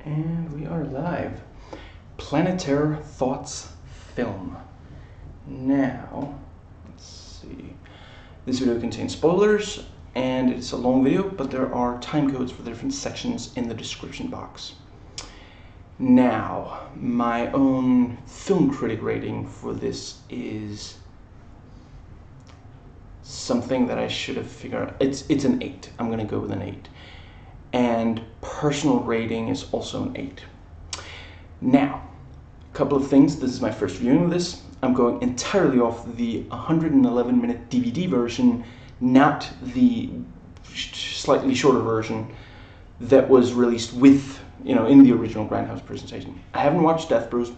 And we are live. Planetary Thoughts film. Now, let's see. This video contains spoilers, and it's a long video, but there are time codes for the different sections in the description box. Now, my own film critic rating for this is something that I should have figured out. It's an 8. I'm going to go with an 8. And personal rating is also an 8. Now, a couple of things. This is my first viewing of this. I'm going entirely off the 111-minute DVD version, not the slightly shorter version that was released with, in the original Grindhouse presentation. I haven't watched Death Proof.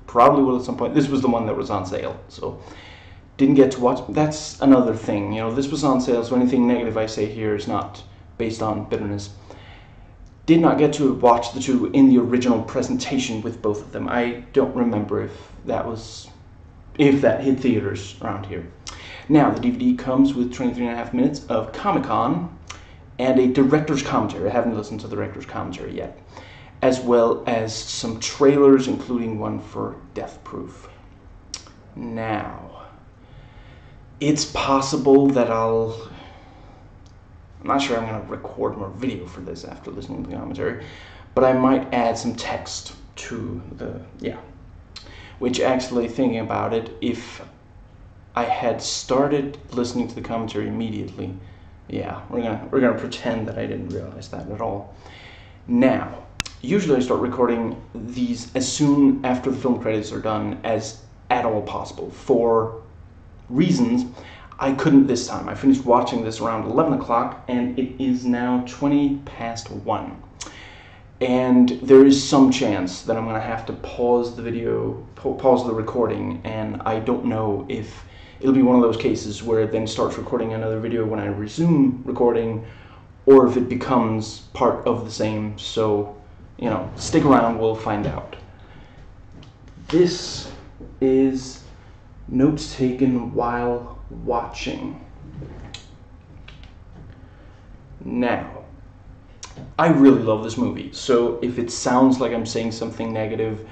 Probably will at some point. This was the one that was on sale, so didn't get to watch. That's another thing. This was on sale, so anything negative I say here is not based on bitterness. Did not get to watch the two in the original presentation with both of them. I don't remember if that hit theaters around here. Now, the DVD comes with 23.5 minutes of Comic-Con and a director's commentary. I haven't listened to the director's commentary yet, as well as some trailers, including one for Death Proof. Now, it's possible that I'm not sure I'm going to record more video for this after listening to the commentary, but I might add some text to which, actually, thinking about it, if I had started listening to the commentary immediately, we're gonna pretend that I didn't realize that at all. Now, usually I start recording these as soon after the film credits are done as at all possible. For reasons, I couldn't this time. I finished watching this around 11 o'clock, and it is now 20 past 1. And there is some chance that I'm going to have to pause the video, pause the recording, and I don't know if it'll be one of those cases where it then starts recording another video when I resume recording, or if it becomes part of the same. So, stick around, we'll find out. This is notes taken while watching. Now, I really love this movie, so if it sounds like I'm saying something negative,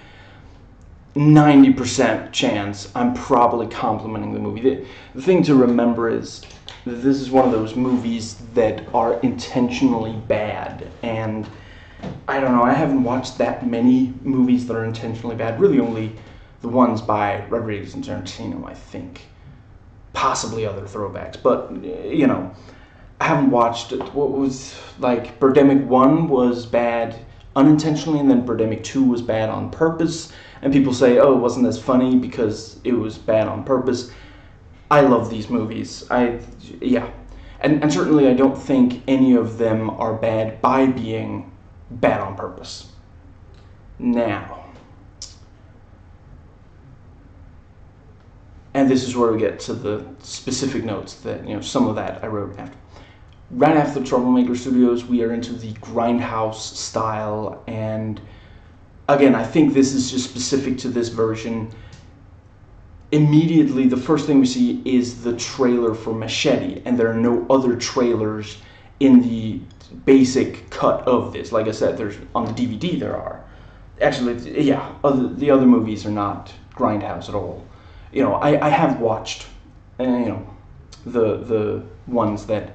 90% chance I'm probably complimenting the movie. The thing to remember is that this is one of those movies that are intentionally bad, and I don't know, I haven't watched that many movies that are intentionally bad, really only the ones by Rodriguez and Tarantino, I think. Possibly other throwbacks, but, I haven't watched it. What was, Birdemic 1 was bad unintentionally, and then Birdemic 2 was bad on purpose, and people say, oh, it wasn't as funny because it was bad on purpose. I love these movies. And certainly I don't think any of them are bad by being bad on purpose. Now, and this is where we get to the specific notes that, some of that I wrote after. Right after Troublemaker Studios, we are into the Grindhouse style, and again, I think this is just specific to this version. Immediately, the first thing we see is the trailer for Machete, and there are no other trailers in the basic cut of this. Like I said, there's on the DVD there are. Actually, the other movies are not Grindhouse at all. I have watched, the ones that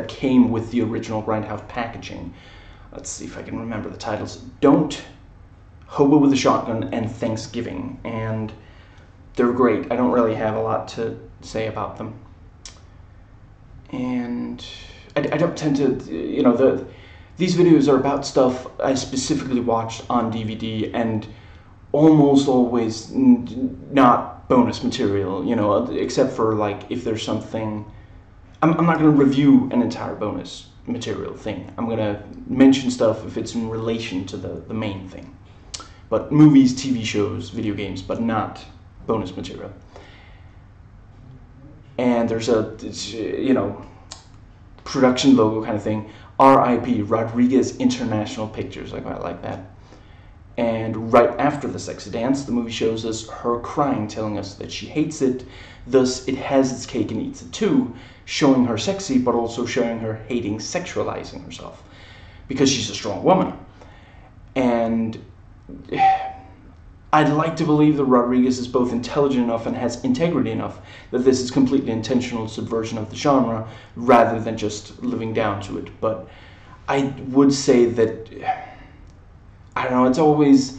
came with the original Grindhouse packaging. Let's see if I can remember the titles. Don't, Hobo with a Shotgun, and Thanksgiving. And they're great. I don't really have a lot to say about them. And I don't tend to, these videos are about stuff I specifically watched on DVD, and almost always not bonus material, except for, if there's something. I'm not going to review an entire bonus material thing. I'm going to mention stuff if it's in relation to the main thing. But movies, TV shows, video games, but not bonus material. And there's a, production logo kind of thing. RIP, Rodriguez International Pictures. I quite like that. And right after the sexy dance, the movie shows us her crying, telling us that she hates it. Thus, it has its cake and eats it too, showing her sexy, but also showing her hating sexualizing herself, because she's a strong woman. And I'd like to believe that Rodriguez is both intelligent enough and has integrity enough that this is completely intentional subversion of the genre rather than just living down to it. But I would say that, I don't know, it's always,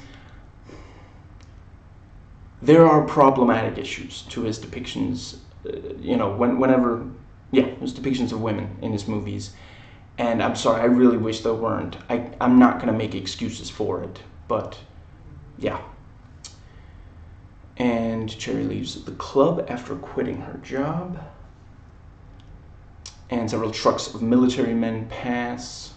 there are problematic issues to his depictions, whenever, his depictions of women in his movies. And I'm sorry, I really wish there weren't. I'm not going to make excuses for it, but yeah. And Cherry leaves the club after quitting her job. And several trucks of military men pass.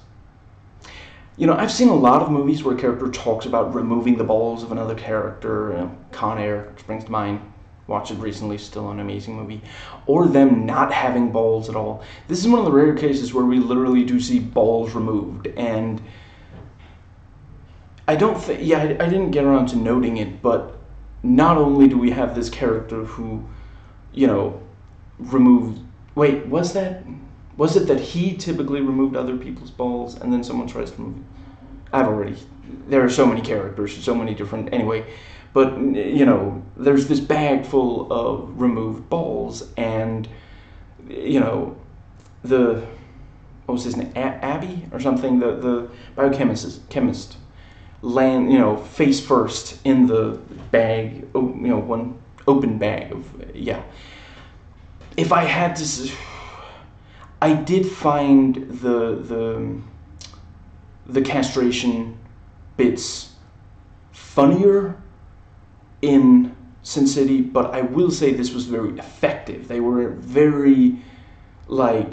I've seen a lot of movies where a character talks about removing the balls of another character. Con Air springs to mind. Watched it recently, still an amazing movie. Or them not having balls at all. This is one of the rare cases where we literally do see balls removed. And I don't think, I didn't get around to noting it, but not only do we have this character who, removed, was it that he typically removed other people's balls and then someone tries to remove it? There are so many characters, so many different, anyway. But, there's this bag full of removed balls, and, what was his name, Abby or something, the chemist, land, face first in the bag, one open bag of, If I had to, I did find the castration bits funnier in Sin City, but I will say this was very effective. They were very, I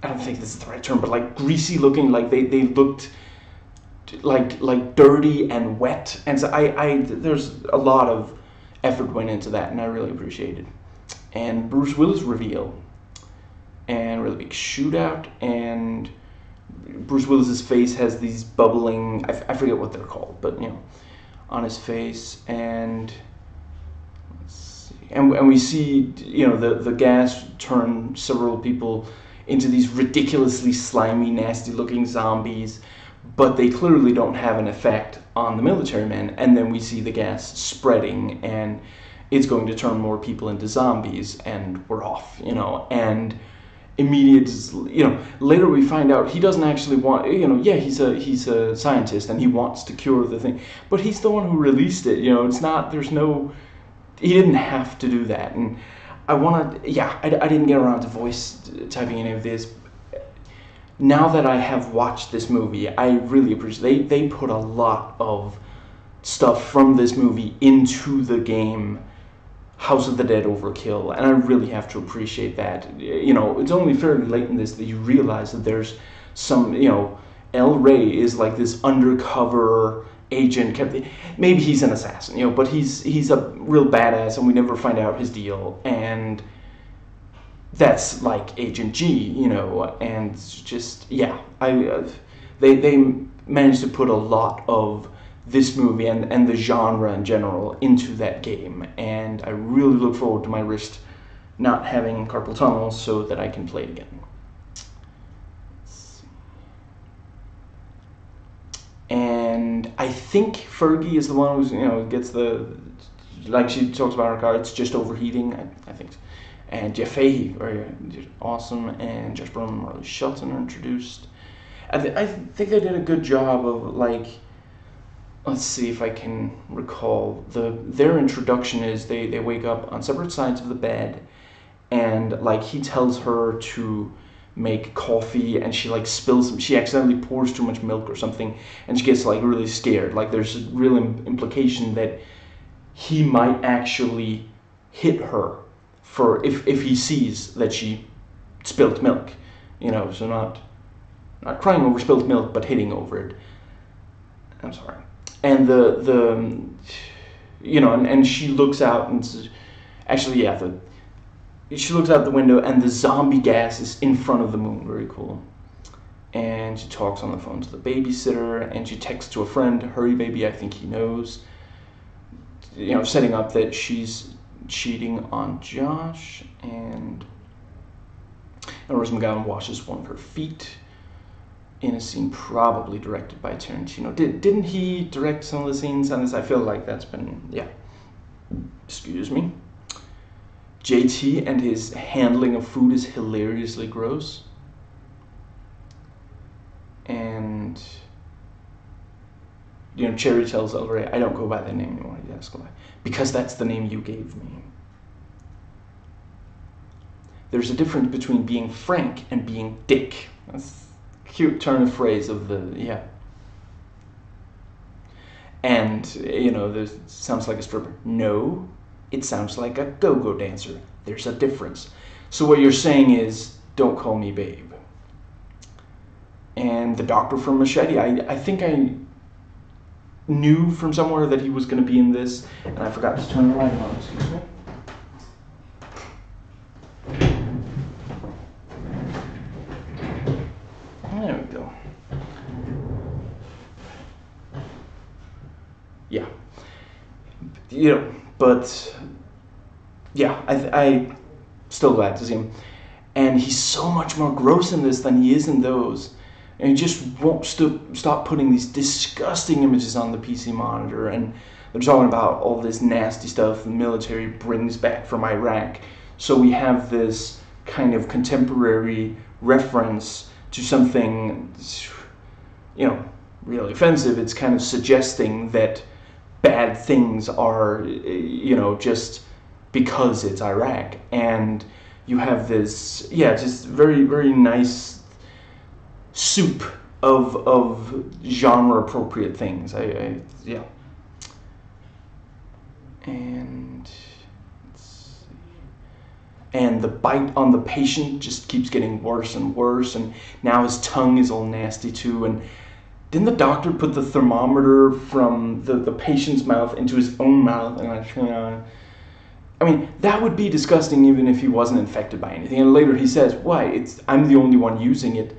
don't think this is the right term, but greasy looking, they looked like dirty and wet, and so there's a lot of effort went into that, and I really appreciated. And Bruce Willis reveal, and really big shootout, and Bruce Willis's face has these bubbling, I forget what they're called, but on his face, and let's see, and we see the gas turn several people into these ridiculously slimy, nasty looking zombies, but they clearly don't have an effect on the military men. And then we see the gas spreading, and it's going to turn more people into zombies, and we're off, and later we find out he doesn't actually want, he's a scientist and he wants to cure the thing, but he's the one who released it, it's not, he didn't have to do that. And I didn't get around to voice typing any of this. Now that I have watched this movie, I really appreciate, they put a lot of stuff from this movie into the game House of the Dead Overkill, and I really have to appreciate that. It's only fairly late in this that you realize that there's some, El Rey is like this undercover agent. Maybe he's an assassin, but he's a real badass, and we never find out his deal. And that's like Agent G, and just they managed to put a lot of this movie and the genre in general into that game, and I really look forward to my wrist not having carpal tunnel so that I can play it again. And I think Fergie is the one who's, gets she talks about her car, it's just overheating, I think. And Jeff Fahey, very awesome, and Josh Brolin and Marley Shelton are introduced. I think they did a good job of let's see if I can recall. Their introduction is they wake up on separate sides of the bed, and he tells her to make coffee, and she she accidentally pours too much milk or something, and she gets really scared. There's a real implication that he might actually hit her for if he sees that she spilt milk, so not crying over spilt milk, but hitting over it. I'm sorry. And and she looks out, and she looks out the window, and the zombie gas is in front of the moon. Very cool. And she talks on the phone to the babysitter, and she texts to a friend, "Hurry, baby, I think he knows." Setting up that she's cheating on Josh, and Rose McGowan washes one of her feet. in a scene probably directed by Tarantino. Didn't he direct some of the scenes on this? I feel like that's been, yeah. Excuse me. JT and his handling of food is hilariously gross. And, you know, Cherry tells El Rey, I don't go by that name anymore. He asks why. Because that's the name you gave me. There's a difference between being frank and being dick. That's a cute turn of phrase of the, yeah. And, you know, this sounds like a stripper. No, it sounds like a go-go dancer. There's a difference. So what you're saying is, don't call me babe. And the doctor from Machete, I think I knew from somewhere that he was going to be in this, and I forgot to turn the light on, excuse me. There we go. Yeah. You know, but yeah, I still glad to see him. And he's so much more gross in this than he is in those. And he just won't stop putting these disgusting images on the PC monitor. And they're talking about all this nasty stuff the military brings back from Iraq. So we have this kind of contemporary reference to something, you know, really offensive. It's kind of suggesting that bad things are, you know, just because it's Iraq. And you have this, yeah, just very, very nice soup of genre appropriate things. Yeah. And let's see. And the bite on the patient just keeps getting worse and worse, and now his tongue is all nasty too. And didn't the doctor put the thermometer from the patient's mouth into his own mouth? And I mean, that would be disgusting even if he wasn't infected by anything. And later he says, why? I'm the only one using it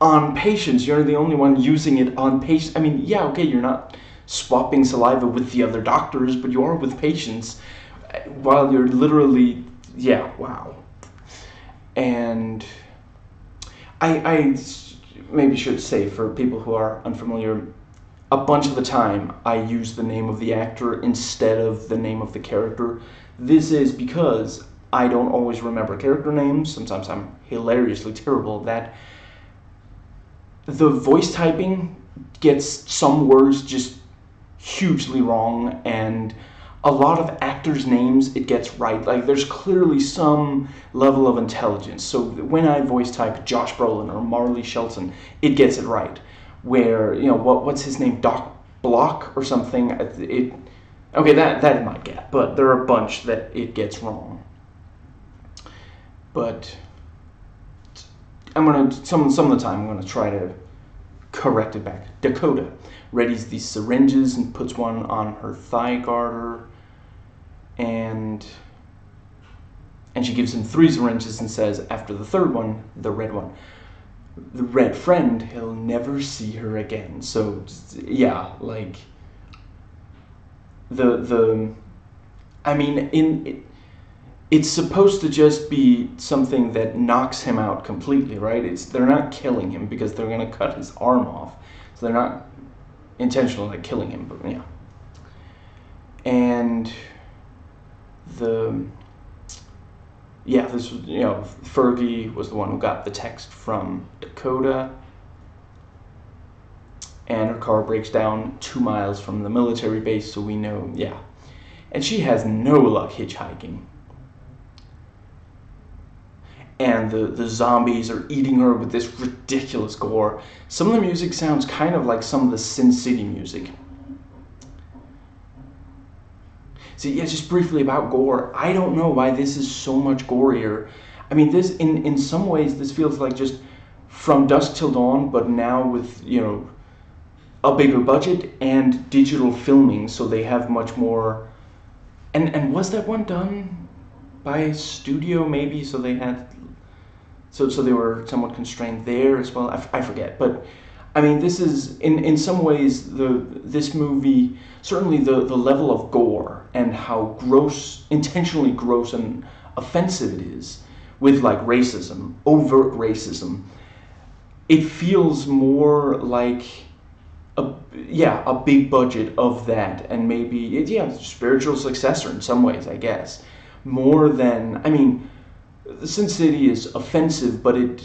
on patients. You're the only one using it on patients. I mean, yeah, okay, you're not swapping saliva with the other doctors, but you are with patients while you're literally, yeah, wow. And I maybe should say, for people who are unfamiliar, a bunch of the time I use the name of the actor instead of the name of the character. This is because I don't always remember character names. Sometimes I'm hilariously terrible at that. The voice typing gets some words just hugely wrong, and a lot of actors' names it gets right. Like, there's clearly some level of intelligence. So when I voice type Josh Brolin or Marley Shelton, it gets it right. Where, you know, what's his name, Doc Block or something, okay, that it might get, but there are a bunch that it gets wrong. But I'm gonna some of the time I'm gonna try to correct it back. Dakota readies these syringes and puts one on her thigh garter, and she gives him 3 syringes and says, after the 3rd one, the red one, the red friend, he'll never see her again. So yeah, like I mean, it's supposed to just be something that knocks him out completely, right? They're not killing him because they're gonna cut his arm off, so they're not intentionally like killing him, but yeah. And this was, you know, Fergie was the one who got the text from Dakota, and her car breaks down 2 miles from the military base, so we know, yeah. And she has no luck hitchhiking. And the zombies are eating her with this ridiculous gore. Some of the music sounds kind of like some of the Sin City music. See, yeah, just briefly about gore. I don't know why this is so much gorier. I mean, this in some ways this feels like just From Dusk Till Dawn, but now with, you know, a bigger budget and digital filming, so they have much more. And was that one done by a studio maybe? So they had, so they were somewhat constrained there as well. I forget, but I mean, this is in some ways this movie, certainly the level of gore and how gross, intentionally gross and offensive it is, with like racism, overt racism. it feels more like a big budget of that, and maybe spiritual successor in some ways, I guess, more than, I mean, Sin City is offensive, but it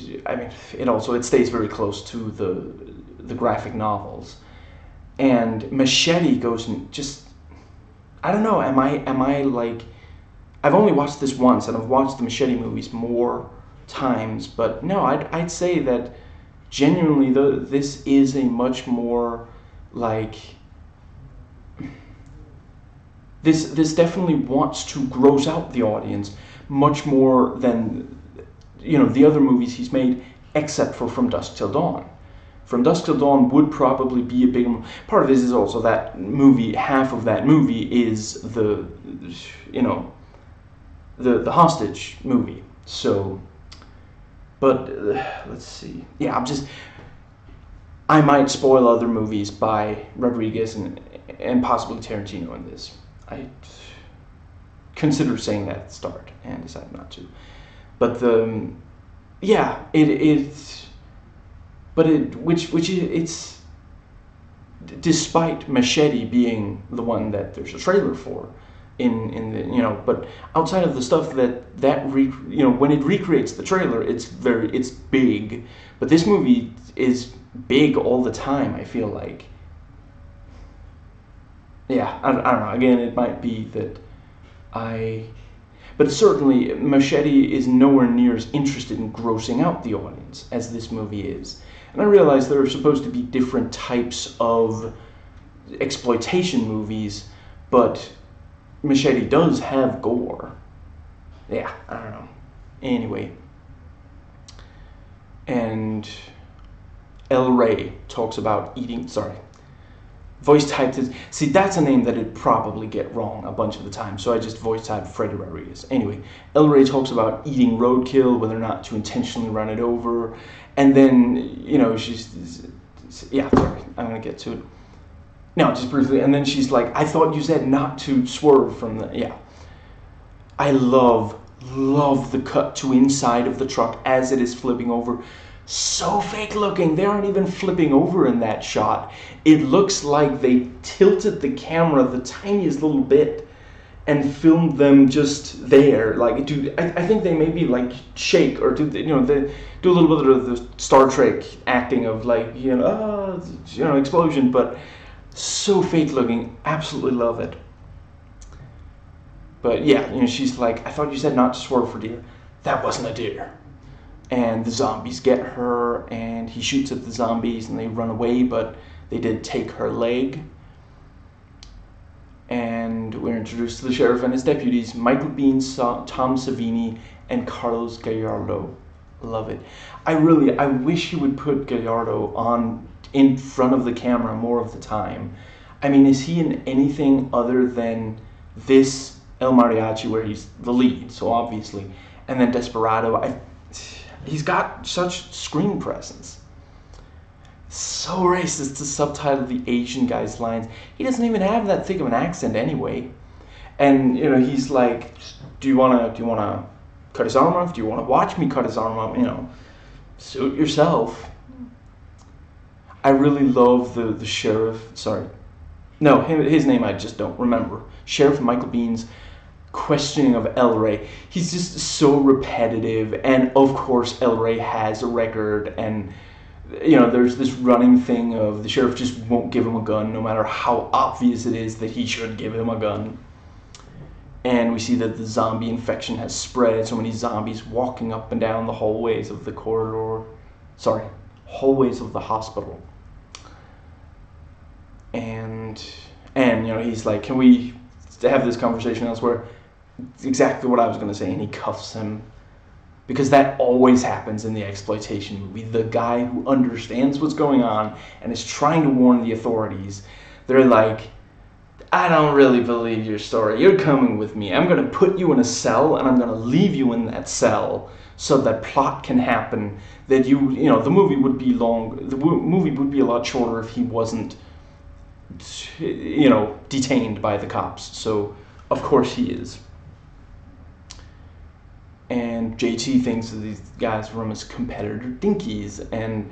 stays very close to the graphic novels, and Machete goes and just, I don't know, am I like, I've only watched this once, and I've watched the Machete movies more times, but no, I'd say that genuinely, this is a much more like, this definitely wants to gross out the audience much more than the other movies he's made, except for From Dusk Till Dawn. From Dusk Till Dawn would probably be a big part of this. Is also that movie, half of that movie is the hostage movie. So, but let's see. Yeah, I might spoil other movies by Rodriguez and possibly Tarantino in this. I consider saying that at the start and decided not to. But it's despite Machete being the one that there's a trailer for in the, but outside of the stuff when it recreates the trailer, it's big, but this movie is big all the time, I feel like. Yeah, I don't know, again, it might be that but certainly Machete is nowhere near as interested in grossing out the audience as this movie is. And I realize there are supposed to be different types of exploitation movies, but Machete does have gore. Yeah, I don't know. Anyway. And El Rey talks about eating, voice typed it. See, that's a name that I'd probably get wrong a bunch of the time, so I just voice typed Freddy Rodriguez. Anyway, El Rey talks about eating roadkill, whether or not to intentionally run it over, and then, sorry, I'm going to get to it. No, just briefly, and then she's like, I thought you said not to swerve from the, yeah. I love the cut to inside of the truck as it is flipping over. So fake looking. They aren't even flipping over in that shot. It looks like they tilted the camera the tiniest little bit and filmed them just there. Like, dude, I think they maybe like shake or do they do a little bit of the Star Trek acting of like explosion, but so fake looking. Absolutely love it. But yeah, she's like, I thought you said not to swerve for deer. That wasn't a deer. And the zombies get her, and he shoots at the zombies, and they run away, but they did take her leg. And we're introduced to the sheriff and his deputies, Michael Biehn, Tom Savini, and Carlos Gallardo. Love it. I wish he would put Gallardo on in front of the camera more of the time. I mean, is he in anything other than this El Mariachi, where he's the lead, so obviously, and then Desperado? He's got such screen presence. So racist to subtitle the Asian guy's lines. He doesn't even have that thick of an accent anyway. And he's like, do you wanna cut his arm off? Do you wanna watch me cut his arm off? Suit yourself. I really love the sheriff. Sorry, no, his name I just don't remember. Sheriff Michael Biehn's questioning of El Rey. He's just so repetitive, and of course El Rey has a record, and there's this running thing of the sheriff just won't give him a gun no matter how obvious it is that he should give him a gun. And we see that the zombie infection has spread, so many zombies walking up and down the hallways of the hallways of the hospital. And he's like, can we have this conversation elsewhere? It's exactly what I was going to say, and he cuffs him, because that always happens in the exploitation movie. The guy who understands what's going on and is trying to warn the authorities, they're like, I don't really believe your story. You're coming with me. I'm going to put you in a cell, and I'm going to leave you in that cell so that plot can happen. That the movie would be long. The movie would be a lot shorter if he wasn't, detained by the cops. So of course he is. and JT thinks that these guys from his competitor Dinkies, and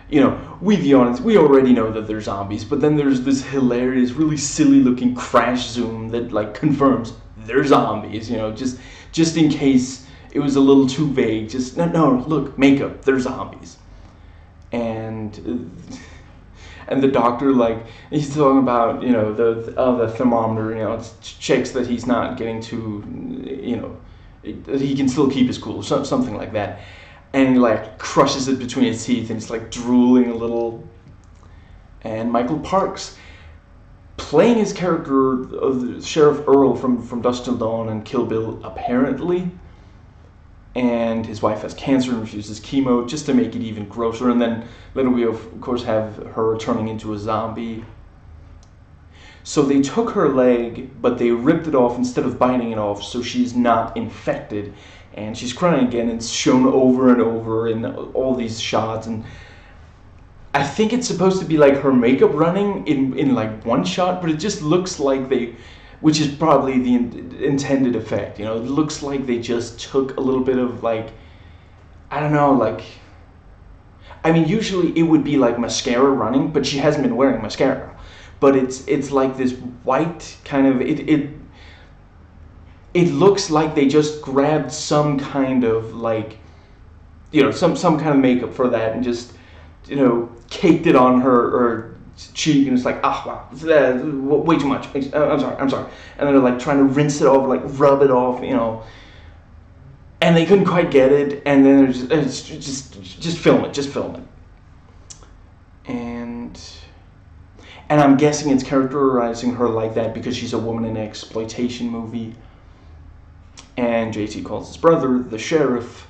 you know, we the audience, we already know that they're zombies, but then there's this hilarious, really silly looking crash zoom that like confirms they're zombies, you know, just in case it was a little too vague. Just no, look, makeup, they're zombies. And the doctor, like, he's talking about, you know, the thermometer, you know, it checks that he's not getting too, you know, that he can still keep his cool, something like that. And he like crushes it between his teeth, and it's like drooling a little. And Michael Parks, playing his character of Sheriff Earl from Dusk Till Dawn and Kill Bill, apparently. And his wife has cancer and refuses chemo, just to make it even grosser. And then we of course have her turning into a zombie. So they took her leg, but they ripped it off instead of biting it off, so she's not infected. And she's crying again, and it's shown over and over in all these shots. And I think it's supposed to be like her makeup running in like one shot, but it just looks like which is probably the intended effect, you know, it looks like they just took a little bit of like, I don't know, like, I mean, usually it would be like mascara running, but she hasn't been wearing mascara. But it's like this white kind of, it looks like they just grabbed some kind of like, you know, some kind of makeup for that and just, you know, caked it on her cheek, and it's like, wow, way too much. I'm sorry. And they're like trying to rinse it off, like rub it off, you know. And they couldn't quite get it, and then it's just film it. And I'm guessing it's characterizing her like that because she's a woman in an exploitation movie. And JT calls his brother the sheriff.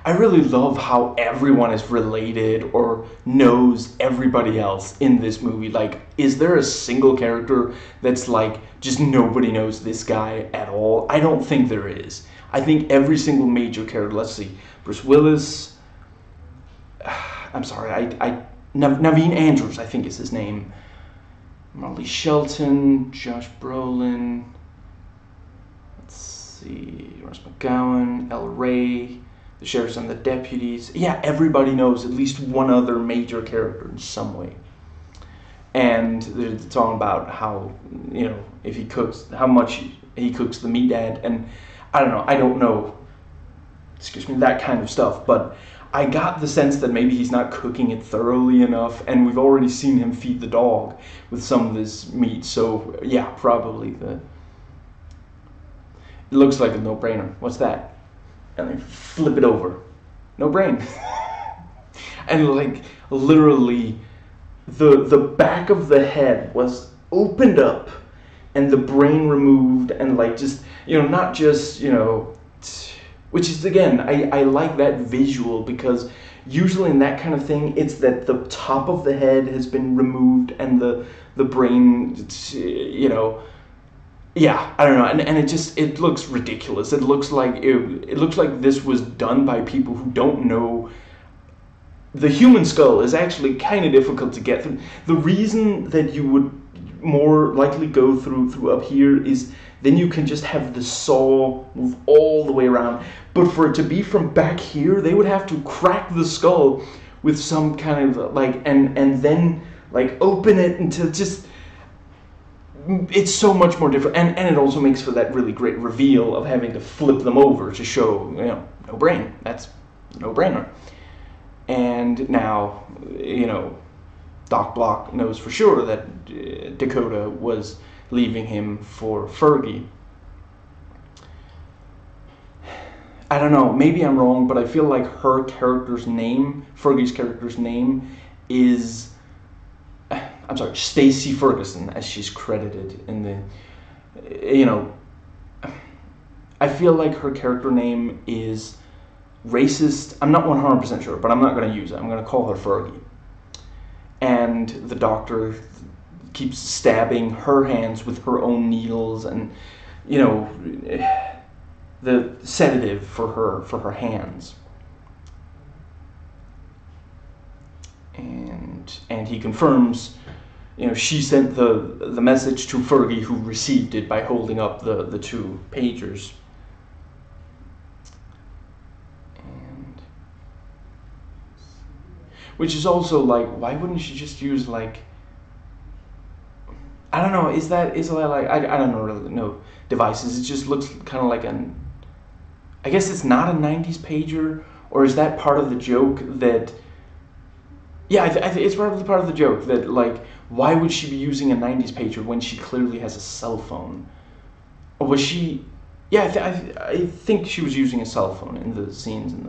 I really love how everyone is related or knows everybody else in this movie. Like, is there a single character that's like, just nobody knows this guy at all? I don't think there is. I think every single major character, let's see, Bruce Willis, I'm sorry, Naveen Andrews, I think is his name, Marley Shelton, Josh Brolin, let's see, Ross McGowan, El Rey, the sheriffs and the deputies. Yeah, everybody knows at least one other major character in some way. And they're talking about how, you know, if he cooks, how much he cooks the meat at, and I don't know, excuse me, that kind of stuff, but I got the sense that maybe he's not cooking it thoroughly enough, and we've already seen him feed the dog with some of this meat, so yeah, probably it looks like a no-brainer. What's that? And they flip it over. No brain. And like literally the back of the head was opened up and the brain removed, and like just, you know, not just, you know, which is, again, I like that visual, because usually in that kind of thing it's that the top of the head has been removed and the brain, you know, yeah, I don't know, and it looks ridiculous. It looks like this was done by people who don't know. The human skull is actually kind of difficult to get through. The reason that you would more likely go through up here is then you can just have the saw move all the way around. But for it to be from back here, they would have to crack the skull with some kind of like, and then like open it until just, it's so much more different, and it also makes for that really great reveal of having to flip them over to show, you know, no brain. That's no-brainer. And now, you know, Doc Block knows for sure that Dakota was leaving him for Fergie. I don't know, maybe I'm wrong, but I feel like her character's name, Fergie's character's name, is, I'm sorry, Stacey Ferguson, as she's credited in the, you know, I feel like her character name is racist. I'm not 100% sure, but I'm not going to use it. I'm going to call her Fergie. And the doctor keeps stabbing her hands with her own needles, and, you know, the sedative for her hands. And he confirms, you know, she sent the message to Fergie, who received it by holding up the two pagers. which is also like, why wouldn't she just use like, I don't know, is that like, I don't know really know devices. It just looks kind of like an, I guess it's not a 90s pager, or is that part of the joke that, yeah, it's probably part of the joke that, like, why would she be using a 90s pager when she clearly has a cell phone? Or was she, yeah, I think she was using a cell phone in the scenes, and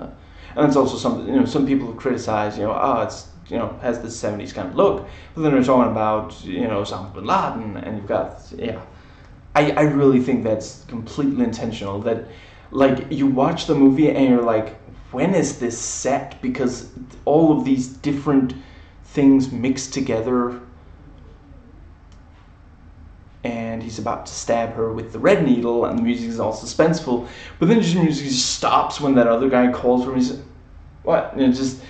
that's also something, you know, some people have criticized, you know, it's, you know, has this 70s kind of look, but then they're talking about, you know, Osama bin Laden, and you've got, yeah, I really think that's completely intentional, that, like, you watch the movie and you're like, when is this set? Because all of these different things mixed together, and he's about to stab her with the red needle, and the music is all suspenseful, but then just music just stops when that other guy calls for him. He's like, what? And it just,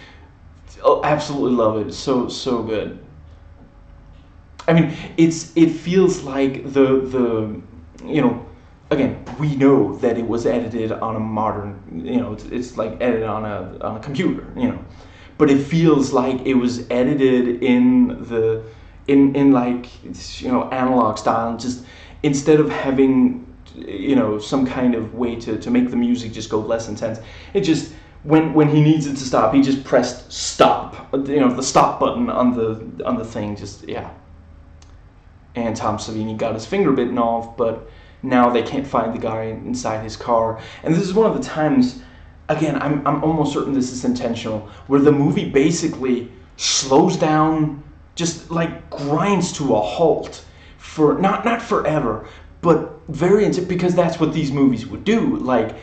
oh, absolutely love it. So good. I mean, it feels like the you know, again, we know that it was edited on a modern, you know, it's like edited on a computer, you know, but it feels like it was edited in the in like, you know, analog style. Just instead of having, you know, some kind of way to make the music just go less intense, it just, when he needs it to stop, he just pressed stop, you know, the stop button on the thing. Just, yeah. And Tom Savini got his finger bitten off, but now they can't find the guy inside his car. And this is one of the times, again, I'm almost certain this is intentional, where the movie basically slows down, just like grinds to a halt for not forever, but very because that's what these movies would do. Like,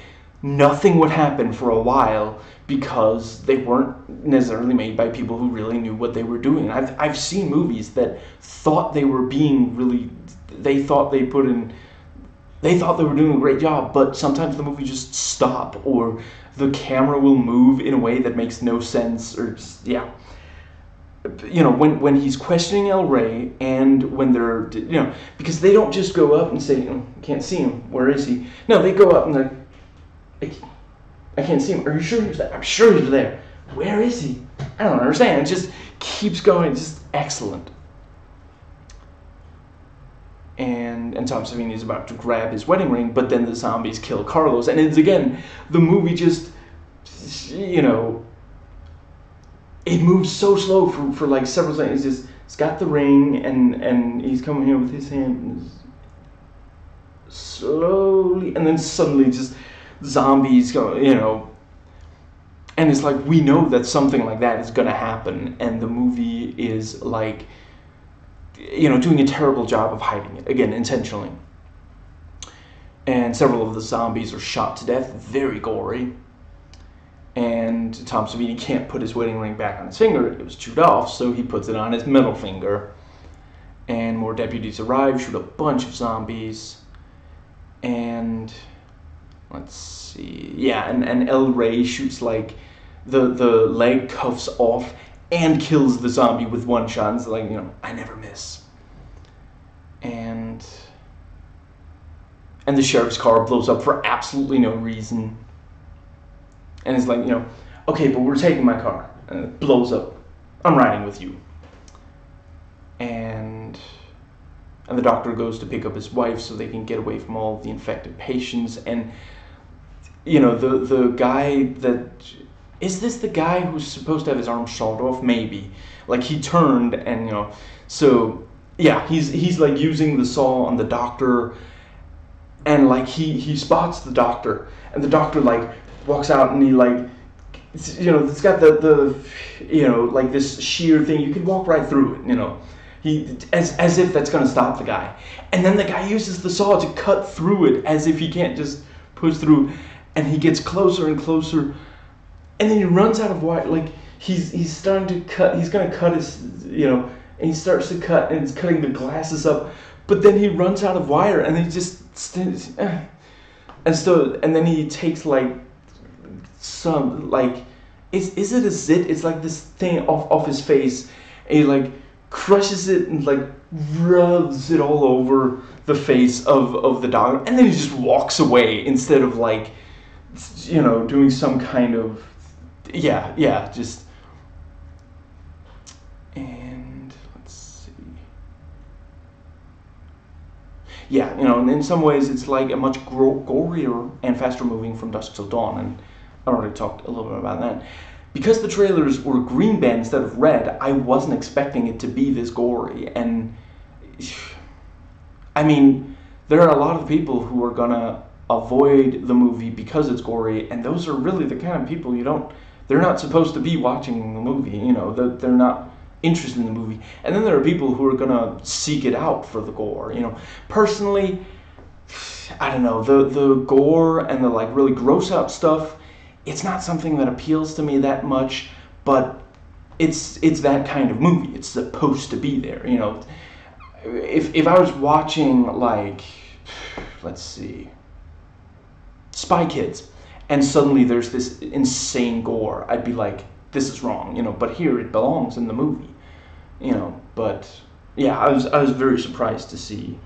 nothing would happen for a while because they weren't necessarily made by people who really knew what they were doing. I've seen movies that thought they were being really, they thought they were doing a great job, but sometimes the movie just stop, or the camera will move in a way that makes no sense, or just, yeah. You know, when he's questioning El Rey, and when they're, you know, because they don't just go up and say, oh, can't see him, where is he? No, they go up and they're, I can't see him. Are you sure he was there? I'm sure he was there. Where is he? I don't understand. It just keeps going. It's just excellent. And Tom Savini is about to grab his wedding ring, but then the zombies kill Carlos. And it's, again, the movie just, you know, it moves so slow for like several seconds. It's just, it's got the ring, and he's coming here with his hand, slowly, and then suddenly just zombies go, you know, and it's like, we know that something like that is gonna happen, and the movie is like, you know, doing a terrible job of hiding it, again, intentionally. And several of the zombies are shot to death, very gory, and Tom Savini can't put his wedding ring back on his finger. It was chewed off, so he puts it on his middle finger, and more deputies arrive, shoot a bunch of zombies, and let's see, yeah, and El Rey shoots like the leg cuffs off and kills the zombie with one shot. It's like, you know, I never miss. And the sheriff's car blows up for absolutely no reason. And it's like, you know, okay, but we're taking my car. And it blows up. I'm riding with you. And the doctor goes to pick up his wife so they can get away from all the infected patients. And, you know, the guy that, is this the guy who's supposed to have his arm shot off? Maybe. Like, he turned and, you know, so, yeah, he's like using the saw on the doctor, and like he spots the doctor, and the doctor like walks out, and he like, you know, it's got the you know, like this sheer thing, you can walk right through it, you know, he as if that's gonna stop the guy, and then the guy uses the saw to cut through it as if he can't just push through, and he gets closer and closer, and then he runs out of wire. Like, he's starting to cut, he's gonna cut his, you know, and he starts to cut, and it's cutting the glasses up, but then he runs out of wire, and he just stands, and so, and then he takes like some, like, is it a zit? It's like this thing off his face, and he like crushes it and like rubs it all over the face of the dog, and then he just walks away instead of like, you know, doing some kind of, yeah, just, And let's see. Yeah, you know, and in some ways it's like a much gorier and faster moving From Dusk Till Dawn, and I already talked a little bit about that. Because the trailers were green band instead of red, I wasn't expecting it to be this gory, and I mean, there are a lot of people who are gonna avoid the movie because it's gory, and those are really the kind of people they're not supposed to be watching the movie, you know, they're not interested in the movie. And then there are people who are gonna seek it out for the gore, you know. Personally, I don't know, the gore and the like really gross out stuff, it's not something that appeals to me that much, but it's that kind of movie. It's supposed to be there, you know. If I was watching, like, let's see, Spy Kids, and suddenly there's this insane gore, I'd be like, this is wrong, you know, but here it belongs in the movie, you know. But yeah, I was very surprised to see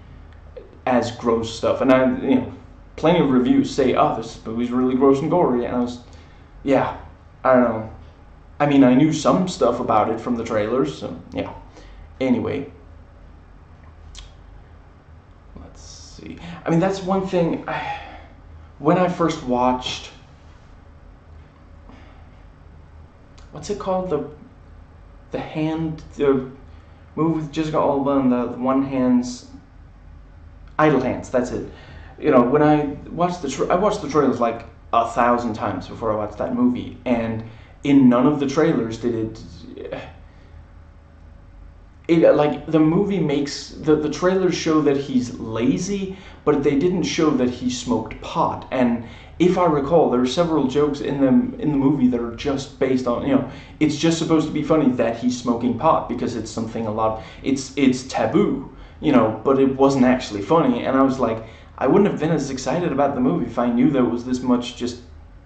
as gross stuff, and you know, plenty of reviews say, oh, this movie's really gross and gory, and yeah, I don't know. I mean, I knew some stuff about it from the trailers, so yeah. Anyway, let's see. I mean, that's one thing. When I first watched, what's it called? The movie with Jessica Alba and the one hand's Idle Hands. That's it. You know, when I watched I watched the trailers like 1,000 times before I watched that movie, and in none of the trailers did it like, the movie makes the trailers show that he's lazy, but they didn't show that he smoked pot. And if I recall, there are several jokes in the movie that are just based on, you know, it's just supposed to be funny that he's smoking pot because it's something it's taboo, you know, but it wasn't actually funny. And I was like, I wouldn't have been as excited about the movie if I knew there was this much just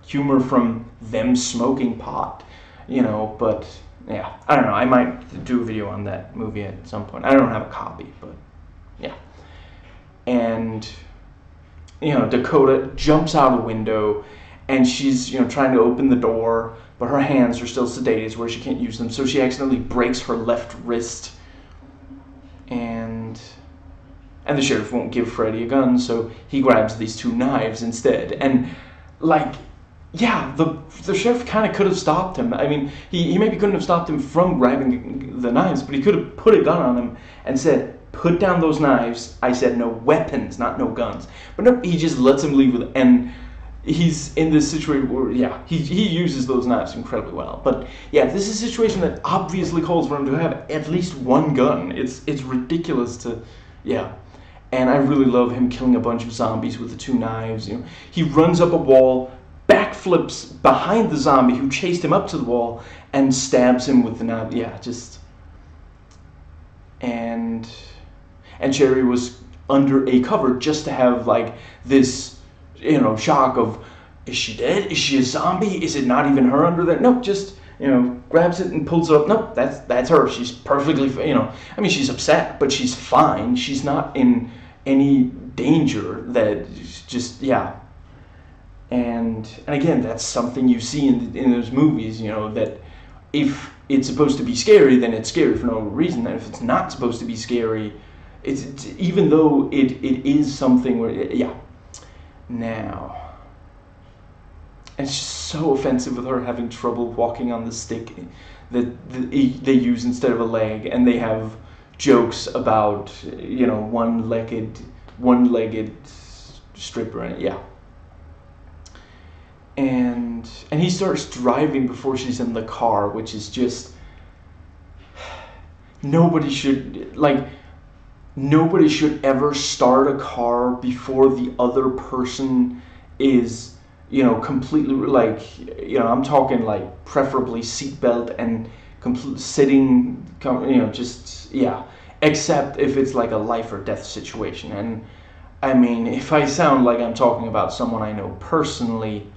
humor from them smoking pot, you know. But yeah, I don't know, I might do a video on that movie at some point. I don't have a copy, but yeah. And, you know, Dakota jumps out a window, and she's, you know, trying to open the door, but her hands are still sedated where she can't use them, so she accidentally breaks her left wrist, and the sheriff won't give Freddy a gun, so he grabs these 2 knives instead. And, like, yeah, the sheriff kind of could have stopped him. I mean, he maybe couldn't have stopped him from grabbing the knives, but he could have put a gun on him and said, put down those knives. I said no weapons, not no guns. But no, he just lets him leave with, and he's in this situation where, yeah, he uses those knives incredibly well. But yeah, this is a situation that obviously calls for him to have at least 1 gun. It's ridiculous to, yeah. And I really love him killing a bunch of zombies with the 2 knives. You know, he runs up a wall, backflips behind the zombie who chased him up to the wall, and stabs him with the knife. Yeah, just, and Cherry was under a cover just to have like this, you know, shock of, is she dead? Is she a zombie? Is it not even her under there? Nope, just, you know, grabs it and pulls it up. Nope, that's her. She's perfectly, you know, I mean, she's upset, but she's fine. She's not in any danger. That just, yeah. And again, that's something you see in those movies, you know, that if it's supposed to be scary, then it's scary for no reason. And if it's not supposed to be scary, it's even though it is something where, yeah. Now, it's just so offensive with her having trouble walking on the stick that they use instead of a leg, and they have jokes about, you know, one-legged stripper, and yeah. And he starts driving before she's in the car, which is just, nobody should ever start a car before the other person is, you know, completely, like, you know, I'm talking like preferably seatbelt and sitting, you know, just, yeah, except if it's like a life or death situation. And I mean, if I sound like I'm talking about someone I know personally,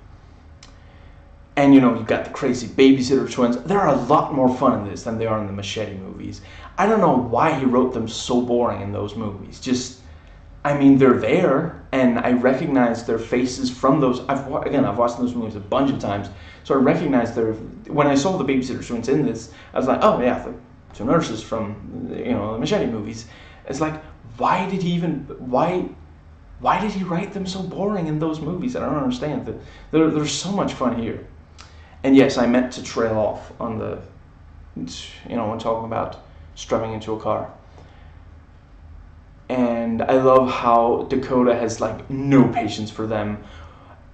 and, you know, you've got the crazy babysitter twins. There are a lot more fun in this than they are in the Machete movies. I don't know why he wrote them so boring in those movies. Just, I mean, they're there, and I recognize their faces from those. I've watched those movies a bunch of times, so I recognize when I saw the babysitter twins in this, I was like, oh yeah, two nurses from, you know, the Machete movies. It's like, why did he write them so boring in those movies? I don't understand. There's so much fun here. And yes, I meant to trail off on the, you know, when talking about strumming into a car. And I love how Dakota has like no patience for them,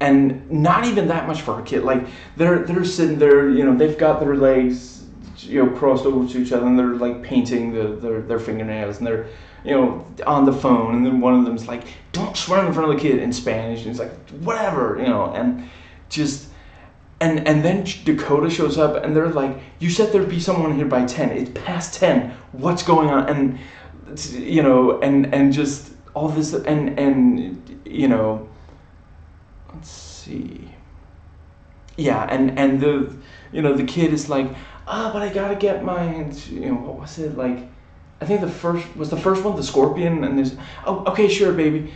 and not even that much for her kid. Like they're sitting there, you know, they've got their legs, you know, crossed over to each other, and they're like painting their fingernails, and they're, you know, on the phone, and then one of them's like, "Don't swear in front of the kid," in Spanish, and he's like, "Whatever," you know, and just. And then Dakota shows up, and they're like, "You said there'd be someone here by 10. It's past 10. What's going on?" And you know, and just all this, and you know, let's see, yeah, and the, you know, the kid is like, but I gotta get my, you know, what was it, like, I think the first one, the scorpion, and there's, oh, okay, sure, baby,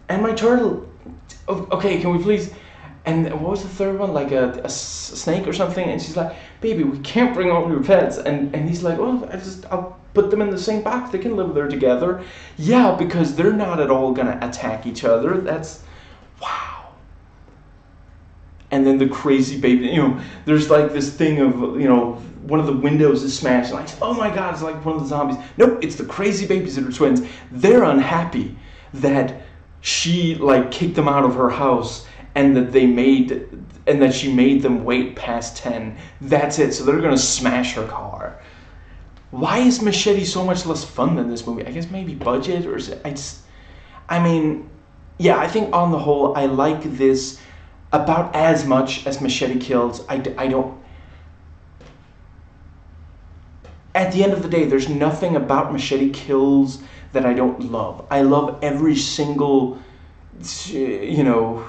and my turtle, okay, can we please. And what was the third one? Like a snake or something? And she's like, "Baby, we can't bring all your pets." And he's like, "Well, I'll put them in the same box. They can live there together." Yeah, because they're not at all gonna attack each other. That's, wow. And then the crazy baby, you know, there's like this thing of, you know, one of the windows is smashed. Like, oh my God, it's like one of the zombies. Nope, it's the crazy babies that are twins. They're unhappy that she like kicked them out of her house, and that she made them wait past 10. That's it. So they're gonna smash her car. Why is Machete so much less fun than this movie? I guess maybe budget, or is it, I mean, yeah, I think on the whole I like this about as much as Machete Kills. I don't. At the end of the day, there's nothing about Machete Kills that I don't love. I love every single, you know,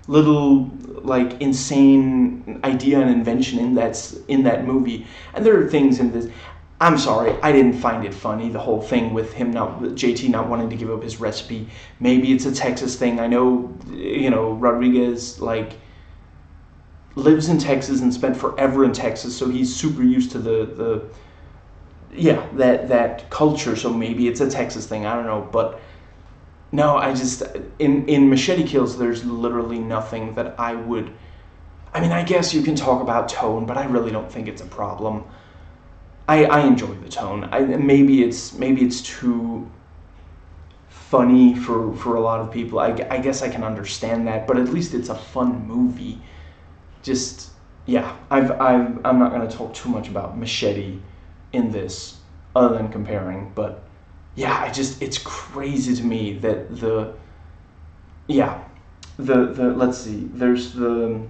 little like insane idea and invention in that movie. And there are things in this, I'm sorry, I didn't find it funny, the whole thing with him JT not wanting to give up his recipe. Maybe it's a Texas thing. I know, you know, Rodriguez like lives in Texas and spent forever in Texas, so he's super used to the yeah, that culture, so maybe it's a Texas thing, I don't know. But no, I just, in Machete Kills, there's literally nothing that I would, I mean, I guess you can talk about tone, but I really don't think it's a problem. I enjoy the tone. Maybe it's too funny for a lot of people. I guess I can understand that, but at least it's a fun movie. Just, yeah, I'm not going to talk too much about Machete in this, other than comparing, but yeah, it's crazy to me that the let's see, there's the,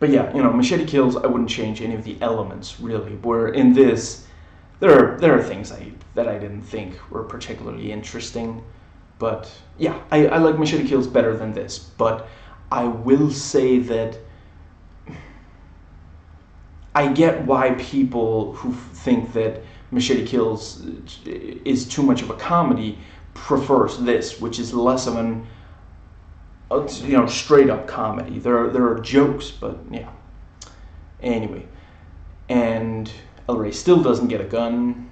but yeah, you know, Machete Kills, I wouldn't change any of the elements really, where in this, there are things that I didn't think were particularly interesting, but yeah, I like Machete Kills better than this, but I will say that I get why people who think that Machete Kills is too much of a comedy prefers this, which is less of an, you know, straight up comedy. There are jokes, but yeah. Anyway, and El Rey still doesn't get a gun,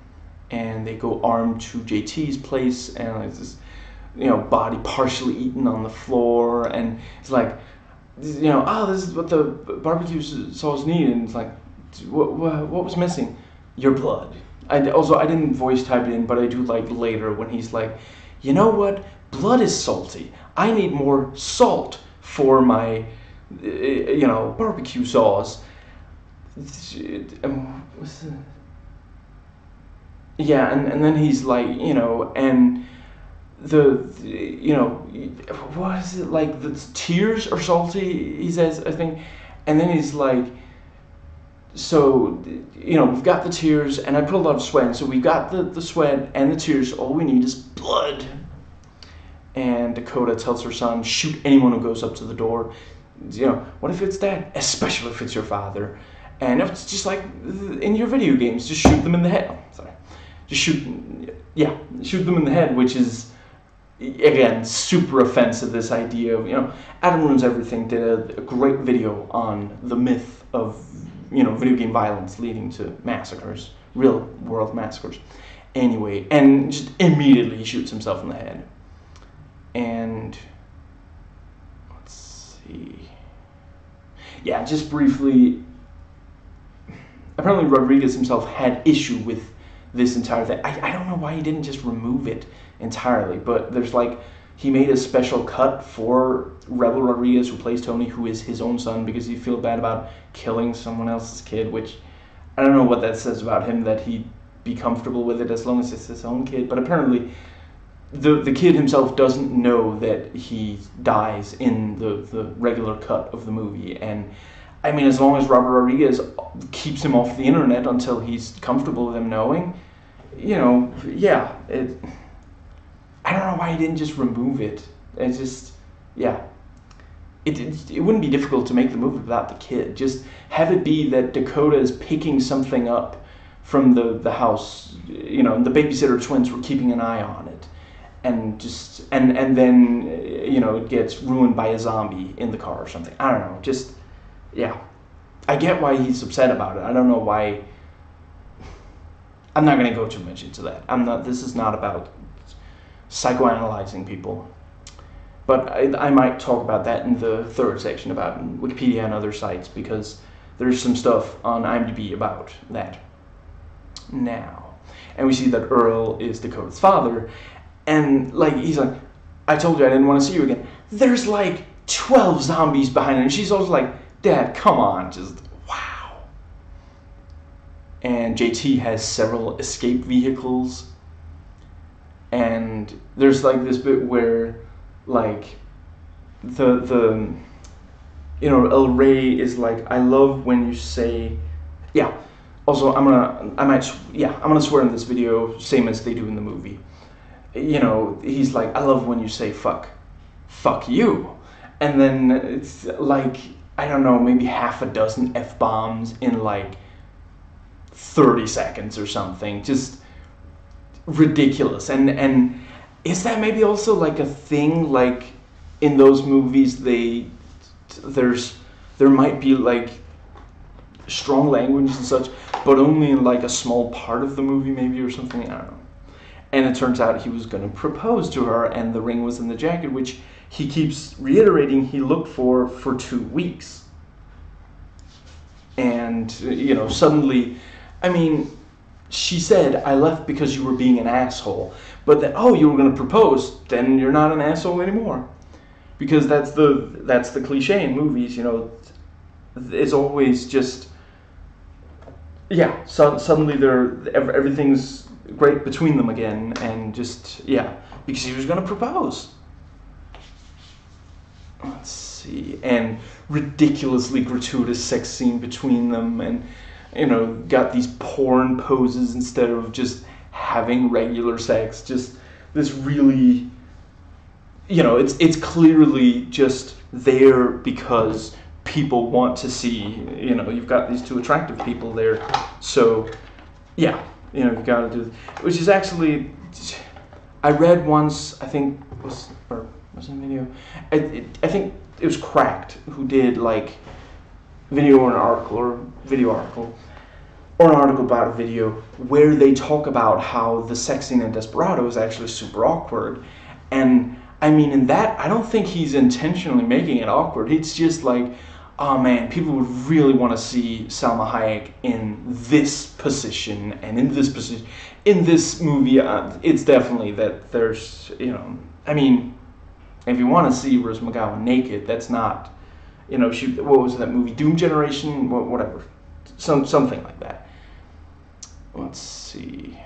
and they go armed to JT's place, and it's this, you know, body partially eaten on the floor, and it's like, you know, oh, this is what the barbecue sauce need, and it's like, what was missing? Your blood. I didn't voice type it in, but I do like later when he's like, you know what? Blood is salty. I need more salt for my, you know, barbecue sauce. Yeah, and then he's like, you know, and you know, what is it, like, the tears are salty, he says, I think, and then he's like, so, you know, we've got the tears, and I put a lot of sweat in, so we've got the sweat and the tears, all we need is blood. And Dakota tells her son, shoot anyone who goes up to the door. You know, what if it's dad? Especially if it's your father. And if it's just like in your video games, just shoot them in the head. Oh, sorry. Just shoot them in the head, which is, again, super offensive, this idea of, you know, Adam Ruins Everything did a great video on the myth of video game violence leading to massacres, real world massacres. Anyway, and just immediately he shoots himself in the head. And let's see. Yeah, just briefly, apparently Rodriguez himself had issue with this entire thing. I don't know why he didn't just remove it entirely, but there's like, he made a special cut for Rebel Rodriguez, who plays Tony, who is his own son, because he feels bad about killing someone else's kid, which I don't know what that says about him, that he'd be comfortable with it as long as it's his own kid. But apparently the kid himself doesn't know that he dies in the regular cut of the movie. And I mean, as long as Robert Rodriguez keeps him off the internet until he's comfortable with him knowing, yeah, I don't know why he didn't just remove it. It's just, yeah. It wouldn't be difficult to make the movie without the kid. Just have it be that Dakota is picking something up from the house, the babysitter twins were keeping an eye on it. And just, and then, it gets ruined by a zombie in the car or something. I don't know, just, yeah. I get why he's upset about it. I don't know why. I'm not going to go too much into that. This is not about psychoanalyzing people. But I might talk about that in the third section about Wikipedia and other sites, because there's some stuff on IMDb about that. Now, and we see that Earl is Dakota's father, and like he's like, I told you I didn't want to see you again. There's like 12 zombies behind her, and she's also like, Dad, come on, just wow. And JT has several escape vehicles, and there's like this bit where like El Rey is like, I love when you say, yeah. Also, I'm gonna swear in this video, same as they do in the movie. He's like, I love when you say fuck you, and then it's like, I don't know, maybe half a dozen F-bombs in like 30 seconds or something, just ridiculous. And is that maybe also like a thing, like in those movies there might be like strong language and such, but only in like a small part of the movie maybe or something, I don't know. And it turns out he was going to propose to her, and the ring was in the jacket, which he keeps reiterating he looked for 2 weeks. And, suddenly, I mean, she said, I left because you were being an asshole. But then, you were going to propose, then you're not an asshole anymore. Because that's the cliche in movies, it's always just, yeah, suddenly everything's great between them again, and just, yeah, because he was going to propose. Let's see, and ridiculously gratuitous sex scene between them, and, got these porn poses instead of just having regular sex, just this really, it's clearly just there because people want to see, you've got these two attractive people there, so, yeah. You've got to do this. Which is actually, I read once, I think, was it a video? I think it was Cracked who did like video article or an article about a video where they talk about how the sex scene in Desperado is actually super awkward. And I mean, in that, I don't think he's intentionally making it awkward. It's just like, oh man, people would really want to see Salma Hayek in this position and in this position. In this movie, it's definitely that there's, I mean, if you want to see Rose McGowan naked, that's not, what was that movie, Doom Generation, whatever, something like that. Let's see.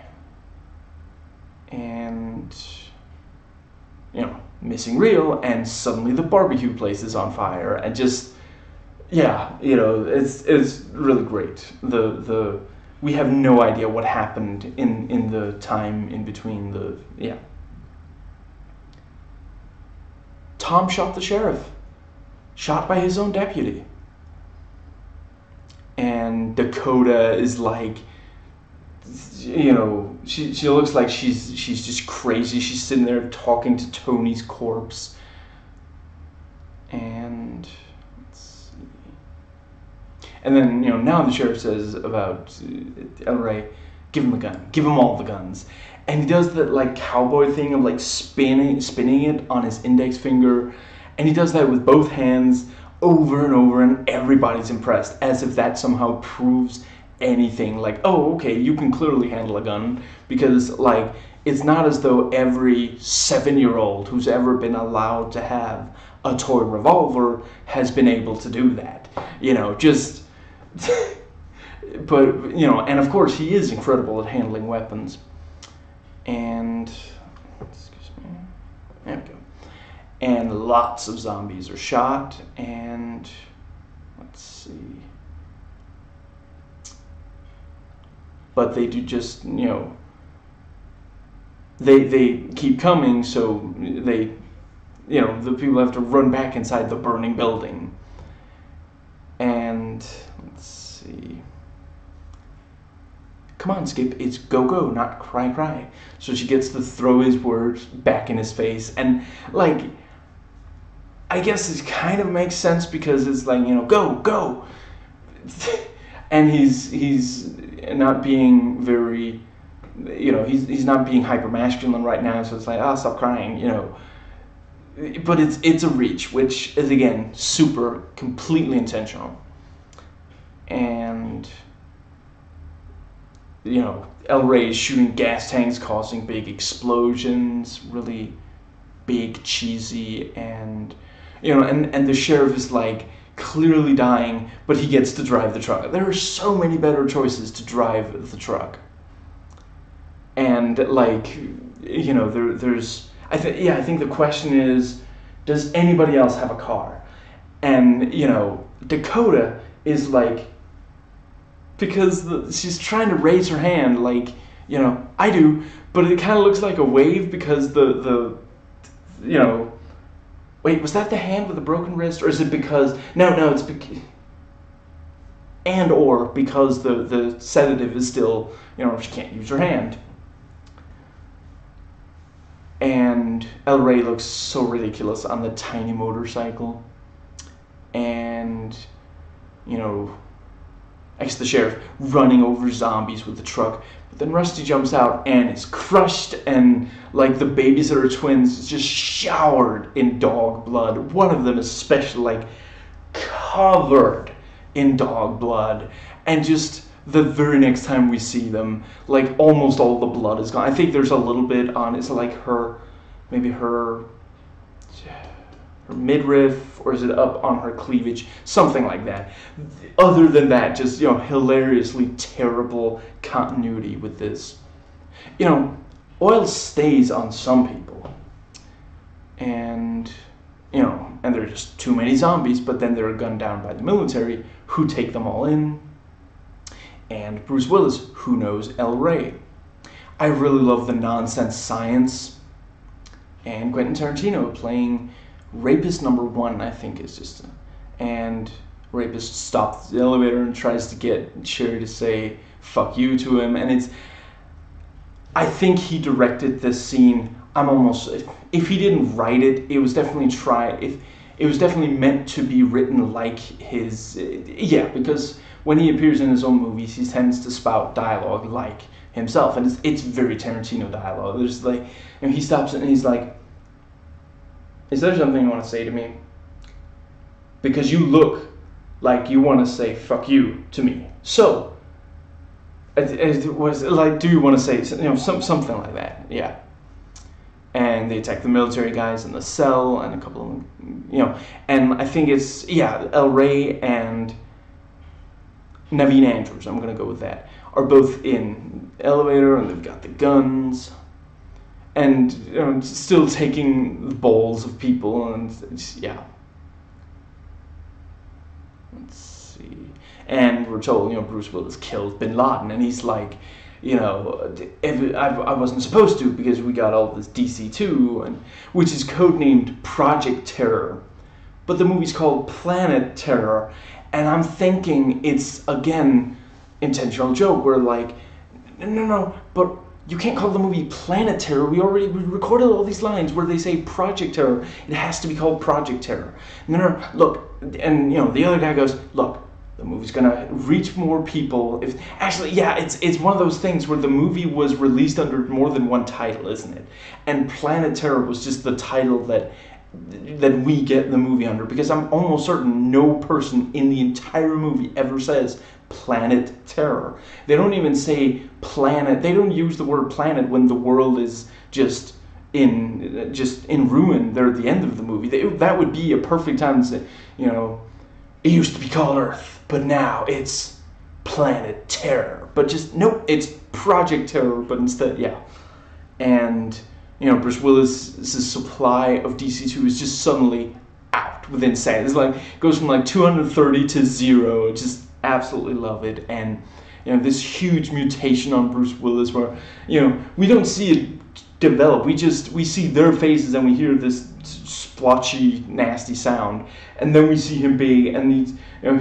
And, missing reel, and suddenly the barbecue place is on fire, and just, yeah, it's really great. We have no idea what happened in the time in between yeah. Tom shot the sheriff, shot by his own deputy. And Dakota is like, she looks like she's just crazy. She's sitting there talking to Tony's corpse. And And then, now the sheriff says about El Rey, give him a gun, give him all the guns. And he does that like cowboy thing of like spinning it on his index finger, and he does that with both hands over and over, and everybody's impressed, as if that somehow proves anything. Like, oh, okay, you can clearly handle a gun, because like it's not as though every 7-year-old who's ever been allowed to have a toy revolver has been able to do that. Just but and of course he is incredible at handling weapons. And excuse me, there we go. And lots of zombies are shot, and let's see, but they do just they keep coming, so they the people have to run back inside the burning building. And let's see, come on, Skip, it's go go, not cry cry. So she gets to throw his words back in his face, and like I guess it kind of makes sense, because it's like, go go. And he's not being very, he's not being hyper masculine right now, so it's like, stop crying, but it's a reach, which is again super completely intentional. And El Rey is shooting gas tanks, causing big explosions, really big, cheesy, and and the sheriff is like clearly dying, but he gets to drive the truck. There are so many better choices to drive the truck. And like, there's I think the question is, does anybody else have a car? And Dakota is like, because she's trying to raise her hand, like, I do, but it kind of looks like a wave, because the wait, was that the hand with the broken wrist, or is it because no it's because the sedative is still, she can't use her hand. And El Rey looks so ridiculous on the tiny motorcycle, and I guess the sheriff running over zombies with the truck. But then Rusty jumps out and is crushed, and like the babysitter twins is just showered in dog blood. One of them especially, like, covered in dog blood. And just the very next time we see them, like, almost all the blood is gone. I think there's a little bit on, it's like maybe her midriff, or is it up on her cleavage, something like that. Other than that, just hilariously terrible continuity with this. Oil stays on some people, and and there are just too many zombies, but then they're gunned down by the military, who take them all in, and Bruce Willis, who knows El Rey. I really love the nonsense science, and Quentin Tarantino playing rapist number 1, I think, is just and rapist stops the elevator and tries to get Sherry to say fuck you to him, and I think he directed this scene. If he didn't write it, it was definitely meant to be written like his, because when he appears in his own movies, he tends to spout dialogue like himself, and it's very Tarantino dialogue. There's like, and he stops it and he's like, is there something you want to say to me? Because you look like you want to say fuck you to me. So, it was like, do you want to say something like that? Yeah. And they attack the military guys in the cell, and a couple of them, and I think it's El Rey and Naveen Andrews, I'm gonna go with that, are both in the elevator, and they've got the guns, and still taking the bowls of people, and yeah. Let's see. And we're told, Bruce Willis killed Bin Laden, and he's like, I wasn't supposed to, because we got all this DC-2, which is codenamed Project Terror, but the movie's called Planet Terror, and I'm thinking it's again intentional joke where like, no, but you can't call the movie Planet Terror. We recorded all these lines where they say Project Terror. It has to be called Project Terror. No, look, and the other guy goes, look, the movie's gonna reach more people. If actually, yeah, it's one of those things where the movie was released under more than one title, isn't it? And Planet Terror was just the title that we get the movie under, because I'm almost certain no person in the entire movie ever says Planet Terror. They don't even say planet. They don't use the word planet when the world is just in ruin. They're at the end of the movie. That would be a perfect time to say, you know, it used to be called Earth, but now it's Planet Terror. But just nope, it's Project Terror. But instead, yeah, and you know, Bruce Willis's supply of DC-2 is just suddenly out within seconds. It's like goes from like 230 to 0. Just absolutely love it. And you know, this huge mutation on Bruce Willis, where you know we don't see it develop. We see their faces and we hear this splotchy, nasty sound, and then we see him big, and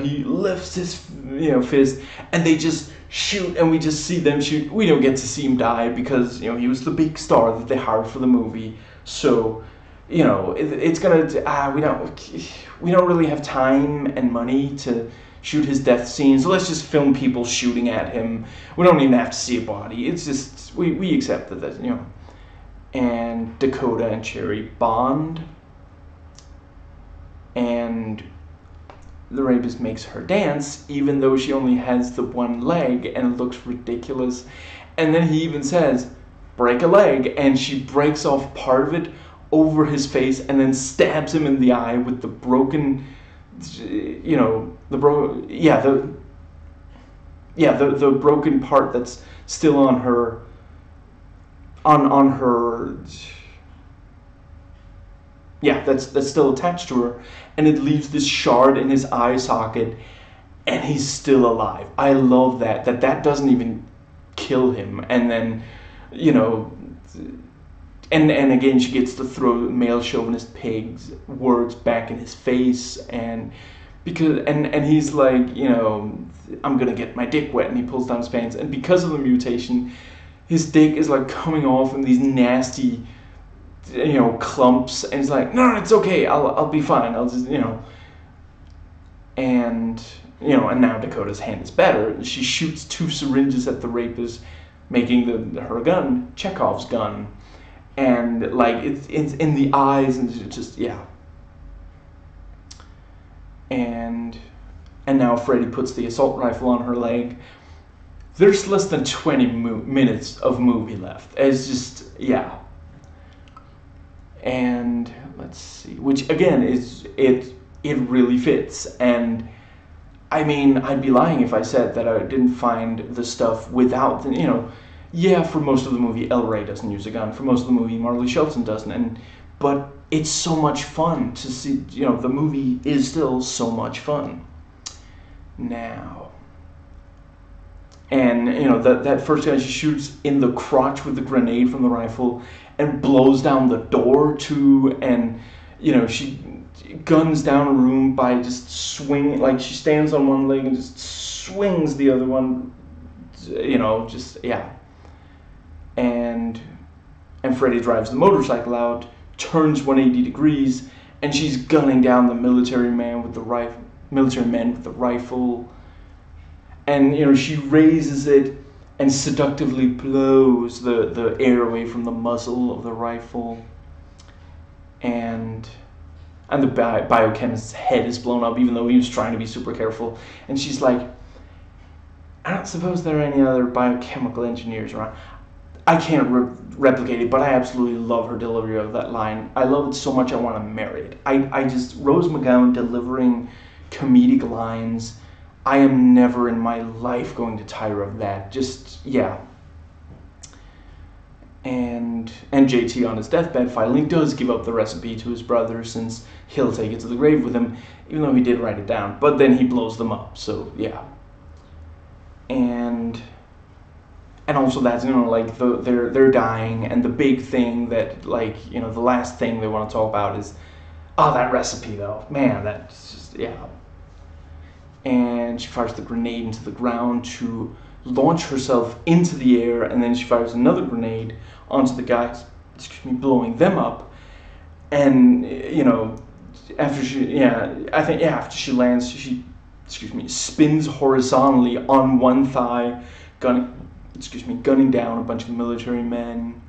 he lifts his fist, and they just shoot, and we just see them shoot. We don't get to see him die because he was the big star that they hired for the movie. So it's gonna we don't really have time and money to shoot his death scene, so let's just film people shooting at him. We don't even have to see a body. It's just we accept that and Dakota and Cherry bond, and the rapist makes her dance even though she only has the one leg, and it looks ridiculous. And then he even says, break a leg, and she breaks off part of it over his face and then stabs him in the eye with the broken the broken part that's still on her that's still attached to her, and it leaves this shard in his eye socket, and he's still alive. I love that doesn't even kill him. And then and again she gets to throw male chauvinist pigs words back in his face, and he's like, I'm gonna get my dick wet, and he pulls down his pants, and because of the mutation his dick is like coming off in these nasty clumps, and he's like, no, it's okay, I'll be fine, I'll just and now Dakota's hand is better. She shoots 2 syringes at the rapist, making her gun Chekhov's gun, and like it's in the eyes, and it's just and now Freddy puts the assault rifle on her leg. There's less than 20 minutes of movie left. It's just and let's see, which again is it really fits. And I mean, I'd be lying if I said that I didn't find the stuff without for most of the movie El Rey doesn't use a gun, for most of the movie Marley Shelton doesn't, but it's so much fun to see. The movie is still so much fun now. And that first guy she shoots in the crotch with the grenade from the rifle and blows down the door too, and she guns down a room by just swinging, like she stands on one leg and just swings the other one, and Freddy drives the motorcycle out, turns 180 degrees, and she's gunning down the military men with the rifle. And she raises it and seductively blows the air away from the muzzle of the rifle, and the biochemist's head is blown up, even though he was trying to be super careful. And she's like, I don't suppose there are any other biochemical engineers around. I can't replicate it, but I absolutely love her delivery of that line. I love it so much I want to marry it. I just, Rose McGowan delivering comedic lines, I am never in my life going to tire of that. Just, And JT on his deathbed finally does give up the recipe to his brother, since he'll take it to the grave with him, even though he did write it down. But then he blows them up, so And also that's, like, they're dying, and the big thing that, like, the last thing they want to talk about is, that recipe though. Man, that's just, And she fires the grenade into the ground to launch herself into the air, and then she fires another grenade onto the guys, blowing them up. And after she lands, she spins horizontally on one thigh, gunning down a bunch of military men.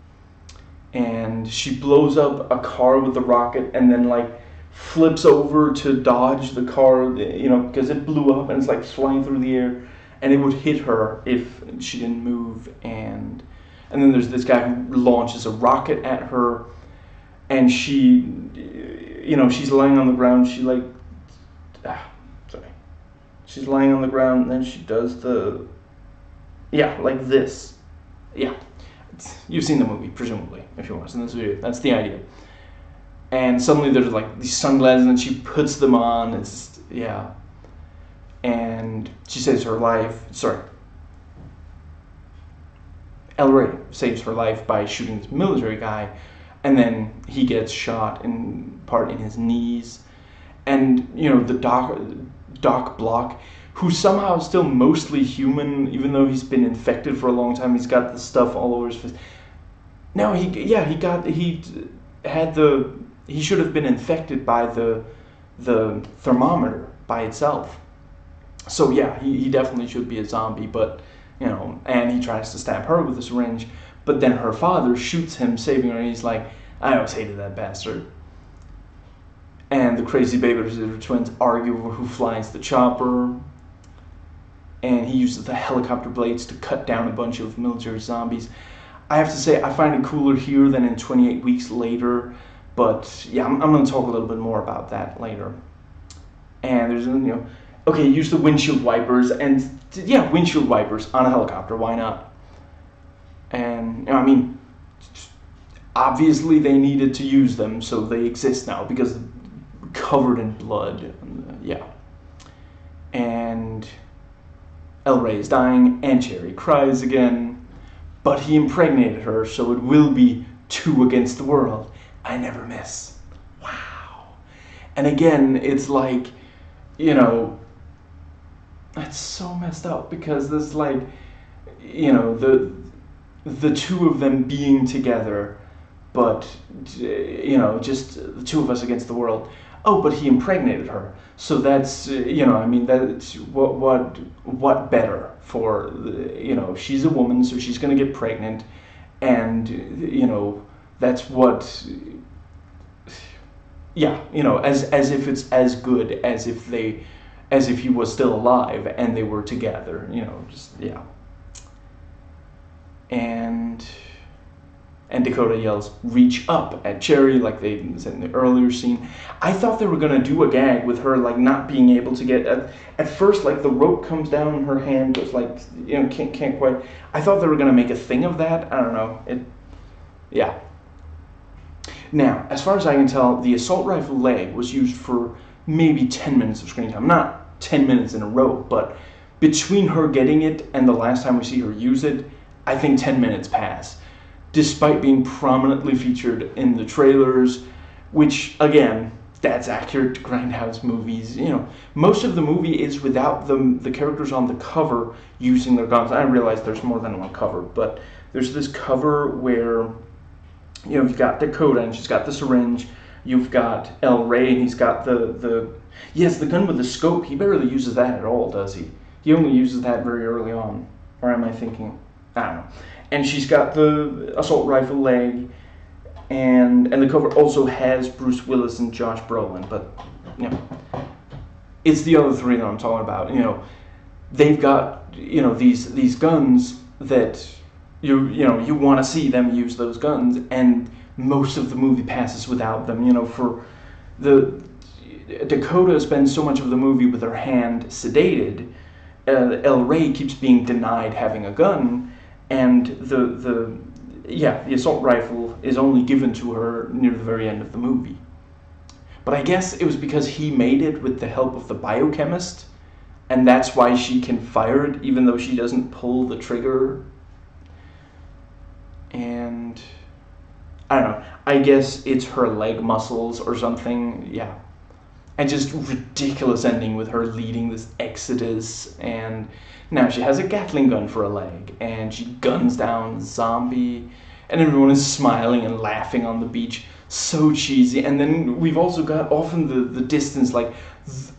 And she blows up a car with a rocket and then like flips over to dodge the car, because it blew up and it's like flying through the air, and it would hit her if she didn't move. And then there's this guy who launches a rocket at her, and she, she's lying on the ground. She's lying on the ground, and then she does like this. Yeah. You've seen the movie, presumably, if you're watching this video. That's the idea. And suddenly there's like these sunglasses, and she puts them on. It's, yeah. And she saves her life. El Rey saves her life by shooting this military guy, and then he gets shot in part in his knees. And, the Doc Block, who somehow is still mostly human, even though he's been infected for a long time. He's got the stuff all over his face. No, he should have been infected by the thermometer by itself. So yeah, he definitely should be a zombie, but, and he tries to stab her with a syringe, but then her father shoots him, saving her, and he's like, I always hated that bastard. And the crazy babysitter twins argue over who flies the chopper. And he uses the helicopter blades to cut down a bunch of military zombies. I have to say, I find it cooler here than in 28 Weeks Later. But yeah, I'm going to talk a little bit more about that later. And there's, okay, use the windshield wipers. And yeah, windshield wipers on a helicopter. Why not? And, obviously they needed to use them, so they exist now because covered in blood. Yeah. And El Rey is dying, and Cherry cries again, but he impregnated her, so it will be 2 against the world. I never miss. Wow. And again, it's like, that's so messed up, because there's like, the 2 of them being together, but, just the 2 of us against the world. Oh, but he impregnated her. So that's, that's what better for, she's a woman, so she's going to get pregnant. And, that's what, yeah, as if it's as good as if he was still alive and they were together, yeah. And Dakota yells, reach up at Cherry, like they said in the earlier scene. I thought they were going to do a gag with her, like, not being able to get... At first, like, the rope comes down and her hand goes, like, can't quite... I thought they were going to make a thing of that. I don't know. Yeah. Now, as far as I can tell, the assault rifle leg was used for maybe 10 minutes of screen time. Not 10 minutes in a row, but between her getting it and the last time we see her use it, I think 10 minutes pass. Despite being prominently featured in the trailers, which, again, that's accurate to Grindhouse movies. Most of the movie is without the characters on the cover using their guns. I realize there's more than one cover, but there's this cover where, you've got Dakota, and she's got the syringe. You've got El Rey, and he's got the gun with the scope. He barely uses that at all, does he? He only uses that very early on. Or am I thinking? I don't know. And she's got the assault rifle leg, and the cover also has Bruce Willis and Josh Brolin, but it's the other 3 that I'm talking about. They've got these guns that you want to see them use those guns, and most of the movie passes without them. For the Dakota spends so much of the movie with her hand sedated. El Rey keeps being denied having a gun. And the assault rifle is only given to her near the very end of the movie. But I guess it was because he made it with the help of the biochemist, and that's why she can fire it even though she doesn't pull the trigger. And I don't know, I guess it's her leg muscles or something, yeah. And just ridiculous ending with her leading this exodus, and now she has a Gatling gun for a leg, and she guns down zombie, and everyone is smiling and laughing on the beach. so cheesy. And then we've also got off in the distance, like,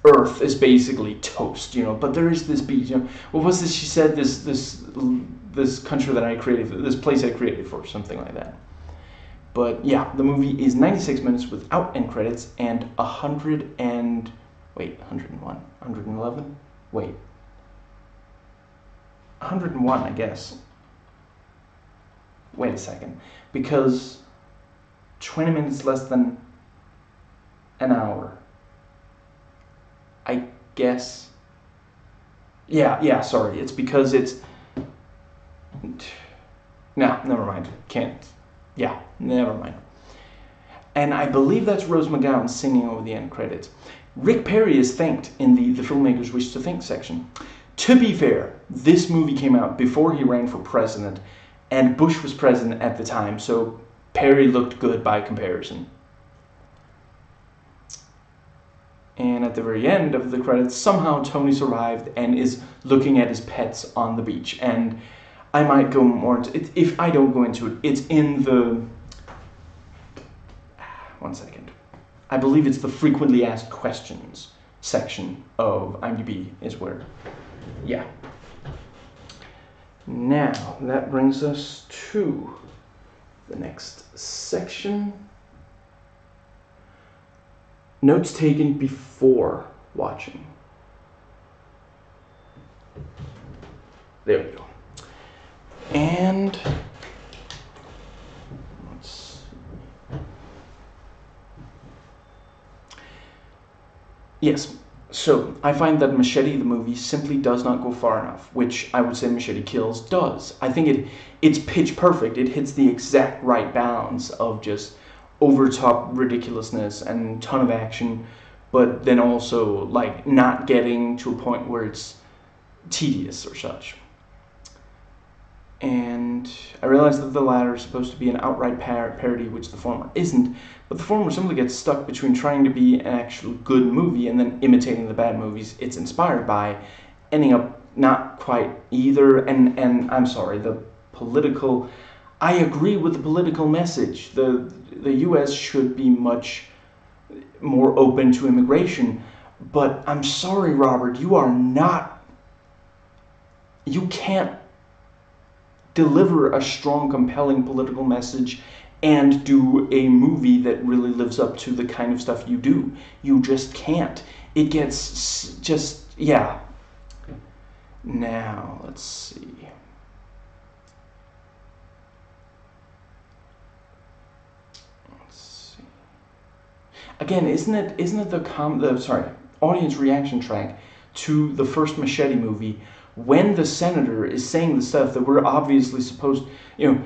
Earth is basically toast, you know, but there is this beach, you know. What was this she said? This country that I created, this place I created for, something like that. But yeah, the movie is 96 minutes without end credits, and 101, 111, wait, 101, I guess. Wait a second, because 20 minutes less than an hour, I guess. Yeah, sorry, it's because it's, no, never mind, can't, yeah, never mind. And I believe that's Rose McGowan singing over the end credits. Rick Perry is thanked in the Filmmakers Wish to Think section. To be fair, this movie came out before he ran for president, and Bush was president at the time, so Perry looked good by comparison. And at the very end of the credits, somehow Tony survived and is looking at his pets on the beach. And I might go more into it. If I don't go into it, it's in the... One second. I believe it's the frequently asked questions section of IMDb is where... Yeah. Now, that brings us to the next section. Notes taken before watching. There we go. And let's see. Yes, so I find that Machete the movie simply does not go far enough, which I would say Machete Kills does. I think it's pitch perfect. It hits the exact right balance of just over-top ridiculousness and ton of action, but then also like not getting to a point where it's tedious or such. And I realize that the latter is supposed to be an outright parody, which the former isn't, but the former simply gets stuck between trying to be an actual good movie and then imitating the bad movies it's inspired by, ending up not quite either. And I'm sorry, the political... I agree with the political message. The U.S. should be much more open to immigration, but I'm sorry, Robert, you are not... You can't deliver a strong, compelling political message and do a movie that really lives up to the kind of stuff you do. You just can't. It gets just... yeah. Now, let's see... Again, isn't it the audience reaction track to the first Machete movie when the senator is saying the stuff that we're obviously supposed, you know,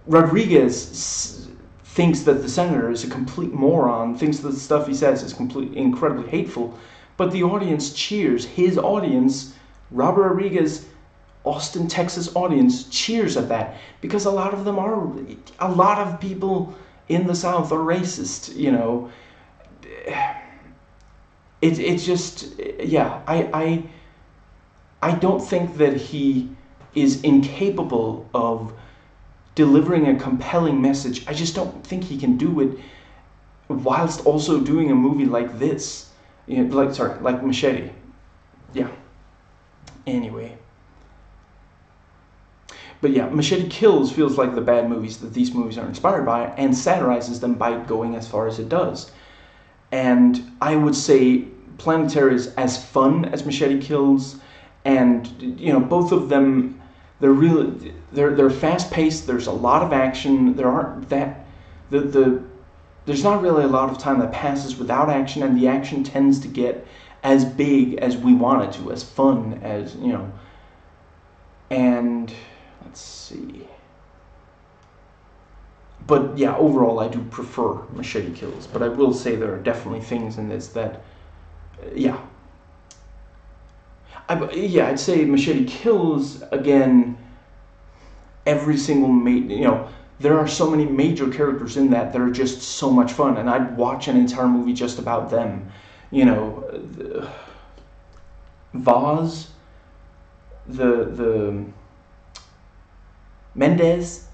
Rodriguez thinks that the senator is a complete moron, thinks that the stuff he says is incredibly hateful, but the audience cheers. His audience, Robert Rodriguez, Austin, Texas audience cheers at that because a lot of people in the South are racist, you know. It's just, yeah, I don't think that he is incapable of delivering a compelling message. I just don't think he can do it whilst also doing a movie like this, you know, like Machete. Yeah. Anyway. But yeah, Machete Kills feels like the bad movies that these movies are inspired by and satirizes them by going as far as it does. And I would say Planetary is as fun as Machete Kills, and you know, both of them, they're fast paced. There's a lot of action. There aren't that there's not really a lot of time that passes without action, and the action tends to get as big as we want it to, as fun as, you know. And let's see. But yeah, overall I do prefer Machete Kills, but I will say there are definitely things in this that, yeah. I'd say Machete Kills, again, every single, you know, there are so many major characters in that are just so much fun, and I'd watch an entire movie just about them. You know, Vaz, the Mendez,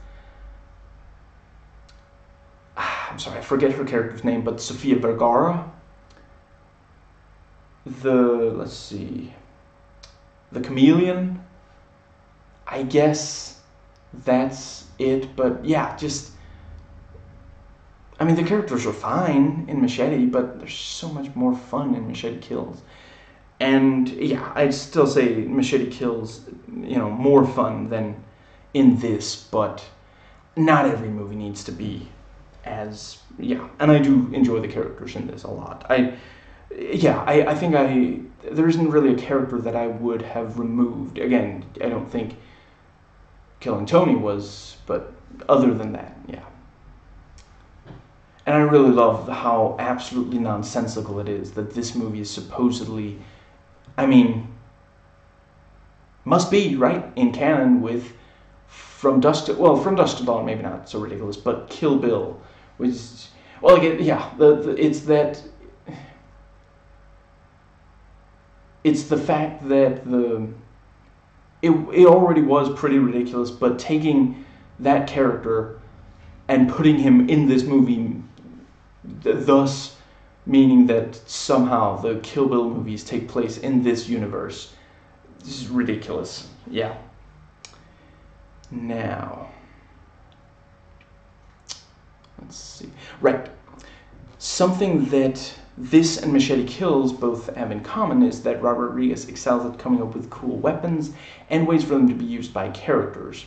I'm sorry, I forget her character's name, but Sofia Vergara. Let's see, the chameleon. I guess that's it, but yeah, just, I mean, the characters are fine in Machete, but there's so much more fun in Machete Kills. And yeah, I'd still say Machete Kills, more fun than in this, but not every movie needs to be as, yeah, and I do enjoy the characters in this a lot. I think there isn't really a character that I would have removed. Again, I don't think Killing Tony was, but other than that, yeah. And I really love how absolutely nonsensical it is that this movie is supposedly, I mean, must be, right, in canon with From Dusk to Dawn, maybe not so ridiculous, but Kill Bill, which, well, again, yeah, it's the fact that it already was pretty ridiculous, but taking that character and putting him in this movie, thus meaning that somehow the Kill Bill movies take place in this universe. This is ridiculous. Yeah. Now, let's see. Right. Something that this and Machete Kills both have in common is that Robert Rodriguez excels at coming up with cool weapons and ways for them to be used by characters.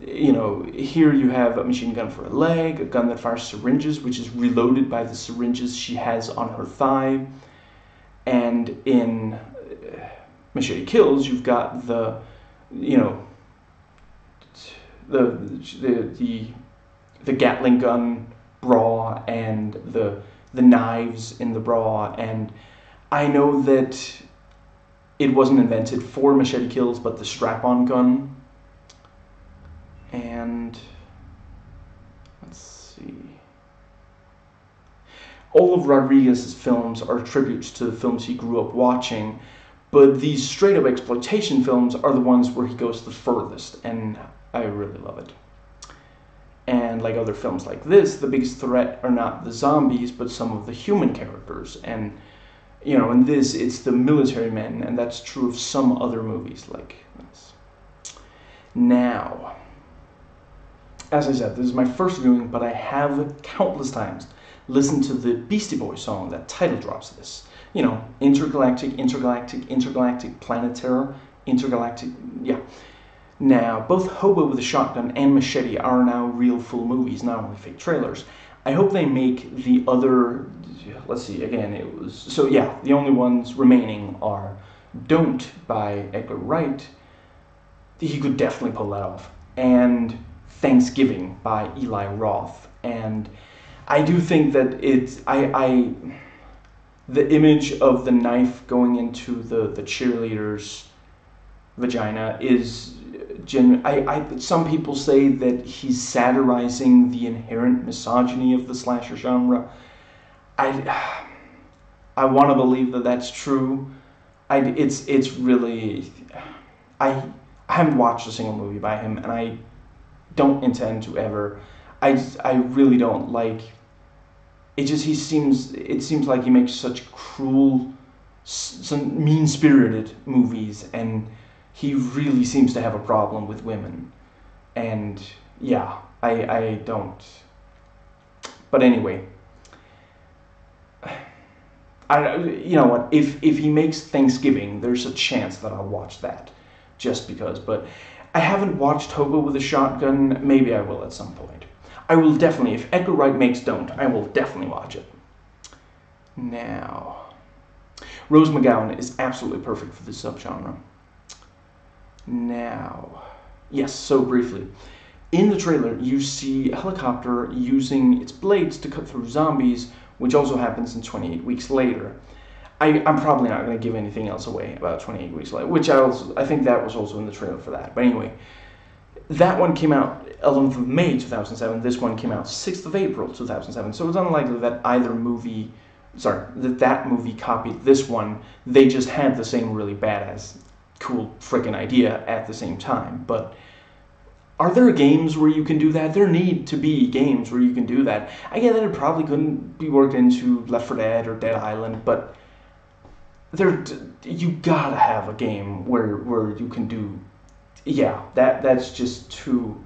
Here you have a machine gun for a leg, a gun that fires syringes, which is reloaded by the syringes she has on her thigh. And in Machete Kills, you've got the Gatling gun bra and the knives in the bra. And I know that it wasn't invented for Machete Kills, but the strap-on gun. And let's see. All of Rodriguez's films are tributes to the films he grew up watching, but these straight-up exploitation films are the ones where he goes the furthest, and I really love it. And like other films like this, the biggest threat are not the zombies, but some of the human characters. And, in this, it's the military men, and that's true of some other movies like this. Now, as I said, this is my first viewing, but I have countless times listened to the Beastie Boys song that title drops this. Intergalactic, intergalactic, intergalactic, planet terror, intergalactic, yeah. Now, both Hobo with a Shotgun and Machete are now real full movies, not only fake trailers. I hope they make the other, let's see, again, the only ones remaining are Don't by Edgar Wright. He could definitely pull that off. And Thanksgiving by Eli Roth. And I do think that the image of the knife going into the cheerleader's vagina is some people say that he's satirizing the inherent misogyny of the slasher genre. I want to believe that that's true. It's really, I haven't watched a single movie by him, and I don't intend to ever. I really don't like it. It seems like he makes such cruel, some mean-spirited movies, and he really seems to have a problem with women. And yeah, I don't. But anyway, you know what? If he makes Thanksgiving, there's a chance that I'll watch that, just because. But I haven't watched Hobo with a Shotgun. Maybe I will at some point. I will definitely, if Edgar Wright makes Don't, I will definitely watch it. Now, Rose McGowan is absolutely perfect for this subgenre. Now, yes, so briefly. In the trailer, you see a helicopter using its blades to cut through zombies, which also happens in 28 Weeks Later. I'm probably not going to give anything else away about 28 Weeks Later, which I think that was also in the trailer for that. But anyway, that one came out 11th of May 2007. This one came out 6th of April 2007. So it's unlikely that that movie copied this one. They just had the same really badass, cool freaking idea at the same time. But Are there games where you can do that? There need to be games where you can do that. I get that it probably couldn't be worked into Left 4 Dead or Dead Island, but you gotta have a game where you can do, yeah, that's just too.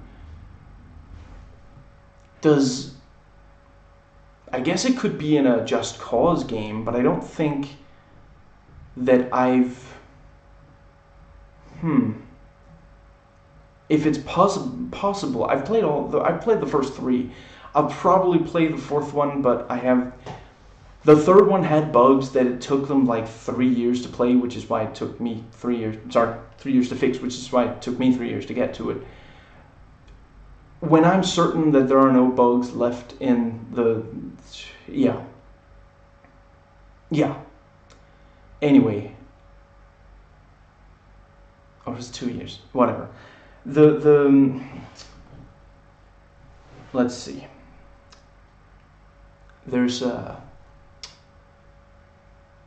I guess it could be in a Just Cause game, but I don't think that if it's possible, I've played the first three. I'll probably play the fourth one, but the third one had bugs that it took them like 3 years to play, which is why it took me 3 years. Sorry, 3 years to fix, which is why it took me 3 years to get to it. When I'm certain that there are no bugs left in yeah. Anyway, it was 2 years, whatever. Let's see. There's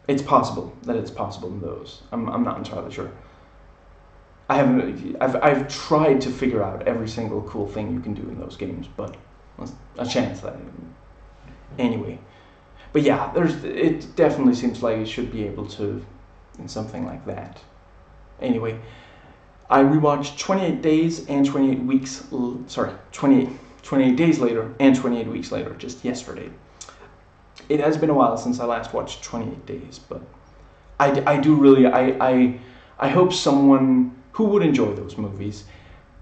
it's possible in those. I'm not entirely sure. I've tried to figure out every single cool thing you can do in those games, but there's a chance that anyway. But yeah, it definitely seems like it should be able to in something like that. Anyway, I rewatched 28 Days and 28 Weeks, 28 Days Later and 28 Weeks Later, just yesterday. It has been a while since I last watched 28 Days, but I do really, I hope someone who would enjoy those movies,